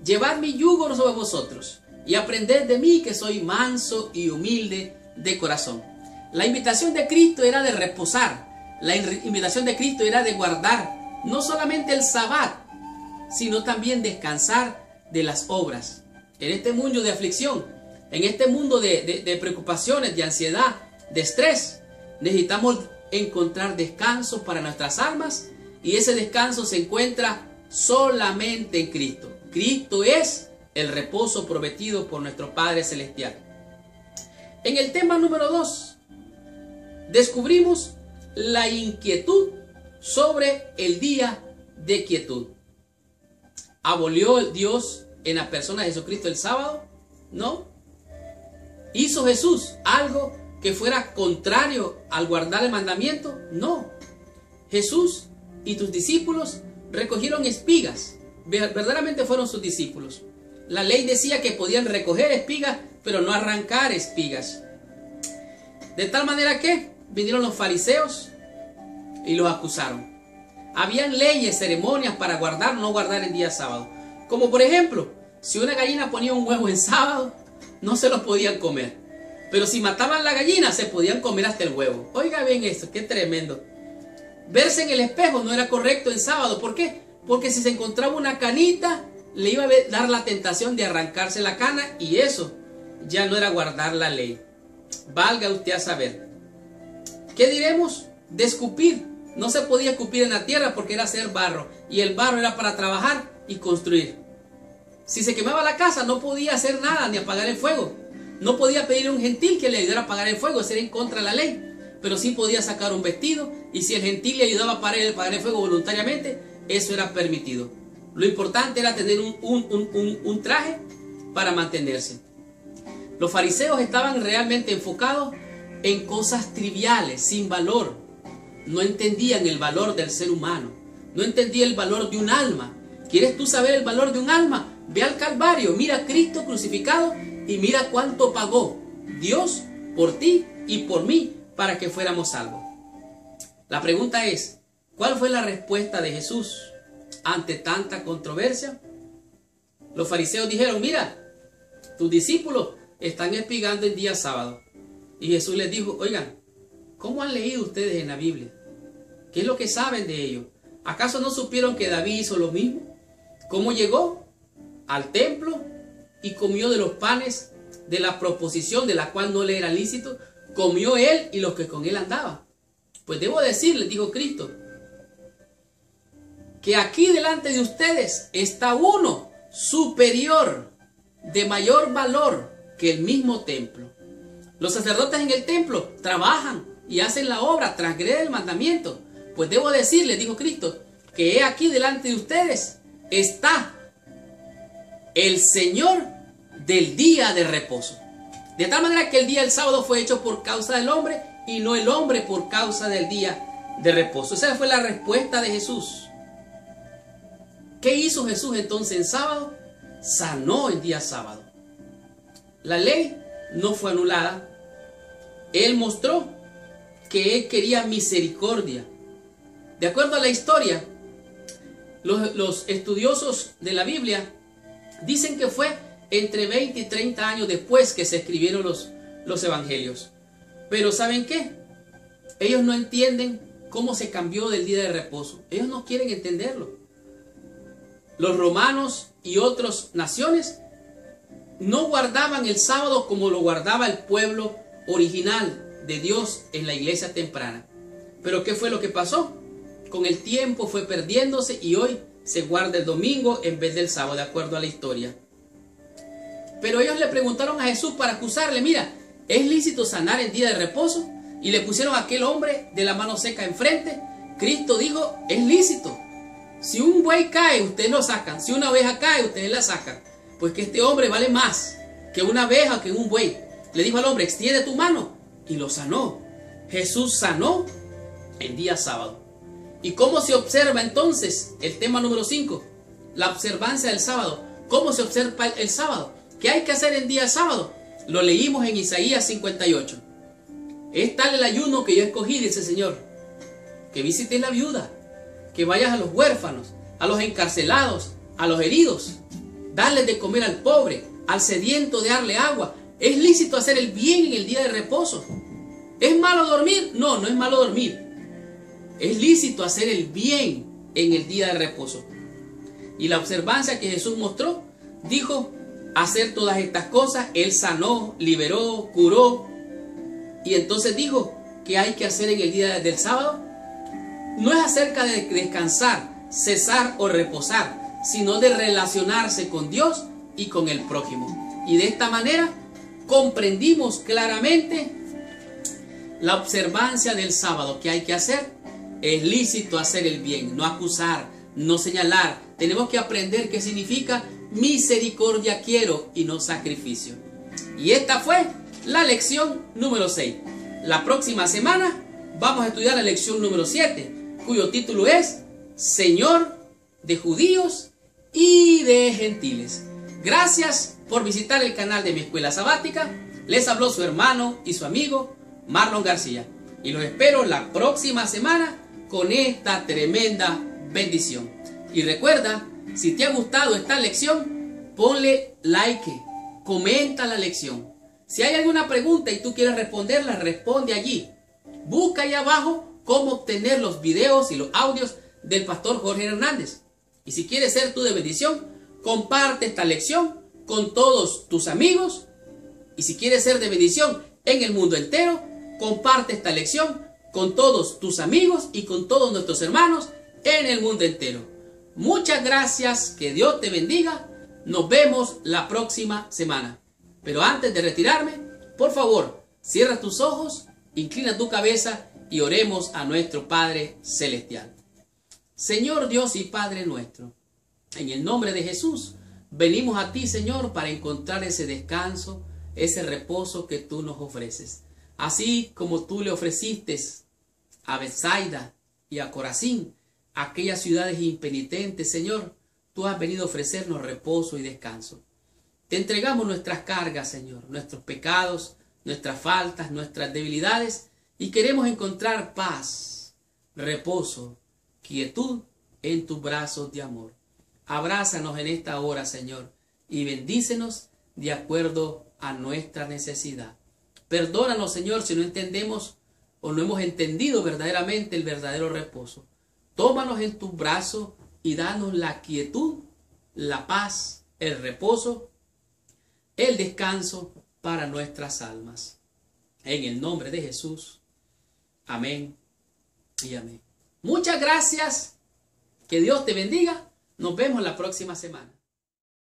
Llevad mi yugo sobre vosotros y aprended de mí, que soy manso y humilde de corazón. La invitación de Cristo era de reposar. La invitación de Cristo era de guardar no solamente el sabbat, sino también descansar de las obras. En este mundo de aflicción, en este mundo de preocupaciones, de ansiedad, de estrés, necesitamos encontrar descanso para nuestras almas, y ese descanso se encuentra solamente en Cristo. Cristo es el reposo prometido por nuestro Padre Celestial. En el tema número 2, descubrimos la inquietud sobre el día de quietud. ¿Abolió Dios en la persona de Jesucristo el sábado? No. ¿Hizo Jesús algo que fuera contrario al guardar el mandamiento? No. Jesús y tus discípulos recogieron espigas. Verdaderamente fueron sus discípulos. La ley decía que podían recoger espigas, pero no arrancar espigas. De tal manera que vinieron los fariseos y los acusaron. Habían leyes, ceremonias para guardar o no guardar el día sábado. Como por ejemplo, si una gallina ponía un huevo en sábado, no se lo podían comer. Pero si mataban la gallina, se podían comer hasta el huevo. Oiga bien esto, qué tremendo. Verse en el espejo no era correcto en sábado. ¿Por qué? Porque si se encontraba una canita, le iba a dar la tentación de arrancarse la cana, y eso ya no era guardar la ley. Valga usted a saber. ¿Qué diremos? De escupir. No se podía escupir en la tierra porque era hacer barro, y el barro era para trabajar y construir. Si se quemaba la casa, no podía hacer nada ni apagar el fuego. No podía pedir a un gentil que le ayudara a apagar el fuego, eso era en contra de la ley. Pero sí podía sacar un vestido, y si el gentil le ayudaba a apagar el fuego voluntariamente, eso era permitido. Lo importante era tener un traje para mantenerse. Los fariseos estaban realmente enfocados en cosas triviales, sin valor. No entendían el valor del ser humano. No entendían el valor de un alma. ¿Quieres tú saber el valor de un alma? Ve al Calvario, mira a Cristo crucificado y mira cuánto pagó Dios por ti y por mí para que fuéramos salvos. La pregunta es, ¿cuál fue la respuesta de Jesús ante tanta controversia? Los fariseos dijeron, mira, tus discípulos están espigando el día sábado. Y Jesús les dijo, oigan, ¿cómo han leído ustedes en la Biblia? ¿Qué es lo que saben de ello? ¿Acaso no supieron que David hizo lo mismo? ¿Cómo llegó al templo y comió de los panes de la proposición, de la cual no le era lícito? Comió él y los que con él andaban. Pues debo decirles, dijo Cristo, que aquí delante de ustedes está uno superior, de mayor valor que el mismo templo. Los sacerdotes en el templo trabajan y hacen la obra, transgreden el mandamiento. Pues debo decirles, dijo Cristo, que he aquí delante de ustedes está el Señor del día de reposo. De tal manera que el día del sábado fue hecho por causa del hombre y no el hombre por causa del día de reposo. Esa fue la respuesta de Jesús. ¿Qué hizo Jesús entonces en sábado? Sanó el día sábado. La ley no fue anulada. Él mostró que él quería misericordia. De acuerdo a la historia, Los estudiosos de la Biblia dicen que fue entre 20 y 30 años después que se escribieron los evangelios. Pero ¿saben qué? Ellos no entienden cómo se cambió del día de reposo. Ellos no quieren entenderlo. Los romanos y otras naciones no guardaban el sábado como lo guardaba el pueblo original de Dios en la iglesia temprana. Pero ¿qué fue lo que pasó? Con el tiempo fue perdiéndose y hoy se guarda el domingo en vez del sábado, de acuerdo a la historia. Pero ellos le preguntaron a Jesús para acusarle, mira, ¿es lícito sanar en día de reposo? Y le pusieron a aquel hombre de la mano seca enfrente. Cristo dijo, es lícito. Si un buey cae, ustedes lo sacan. Si una oveja cae, ustedes la sacan. Pues que este hombre vale más que una oveja, que un buey. Le dijo al hombre, extiende tu mano. Y lo sanó. Jesús sanó en día sábado. ¿Y cómo se observa entonces el tema número 5? La observancia del sábado. ¿Cómo se observa el sábado? ¿Qué hay que hacer en día sábado? Lo leímos en Isaías 58. Es tal el ayuno que yo escogí, dice el Señor, que visites la viuda, que vayas a los huérfanos, a los encarcelados, a los heridos, darles de comer al pobre, al sediento de darle agua. Es lícito hacer el bien en el día de reposo. ¿Es malo dormir? No, no es malo dormir. Es lícito hacer el bien en el día de reposo. Y la observancia que Jesús mostró, dijo, hacer todas estas cosas. Él sanó, liberó, curó. Y entonces dijo, ¿qué hay que hacer en el día del sábado? No es acerca de descansar, cesar o reposar, sino de relacionarse con Dios y con el prójimo. Y de esta manera comprendimos claramente la observancia del sábado. ¿Qué hay que hacer? Es lícito hacer el bien, no acusar, no señalar. Tenemos que aprender qué significa misericordia quiero y no sacrificio. Y esta fue la lección número 6. La próxima semana vamos a estudiar la lección número 7, cuyo título es Señor de judíos y de gentiles. Gracias por visitar el canal de mi escuela sabática. Les habló su hermano y su amigo Marlon García. Y los espero la próxima semana con esta tremenda bendición. Y recuerda, si te ha gustado esta lección, ponle like, comenta la lección. Si hay alguna pregunta y tú quieres responderla, responde allí. Busca ahí abajo cómo obtener los videos y los audios del pastor Jorge Hernández. Y si quieres ser tú de bendición, comparte esta lección con todos tus amigos. Y si quieres ser de bendición en el mundo entero, comparte esta lección con todos tus amigos y con todos nuestros hermanos en el mundo entero. Muchas gracias, que Dios te bendiga. Nos vemos la próxima semana. Pero antes de retirarme, por favor, cierra tus ojos, inclina tu cabeza y oremos a nuestro Padre Celestial. Señor Dios y Padre nuestro, en el nombre de Jesús, venimos a ti, Señor, para encontrar ese descanso, ese reposo que tú nos ofreces. Así como tú le ofreciste a Betsaida y a Corazín, aquellas ciudades impenitentes, Señor, tú has venido a ofrecernos reposo y descanso. Te entregamos nuestras cargas, Señor, nuestros pecados, nuestras faltas, nuestras debilidades, y queremos encontrar paz, reposo, quietud en tus brazos de amor. Abrázanos en esta hora, Señor, y bendícenos de acuerdo a nuestra necesidad. Perdónanos, Señor, si no entendemos o no hemos entendido verdaderamente el verdadero reposo. Tómanos en tus brazos y danos la quietud, la paz, el reposo, el descanso para nuestras almas. En el nombre de Jesús. Amén y amén. Muchas gracias. Que Dios te bendiga. Nos vemos la próxima semana.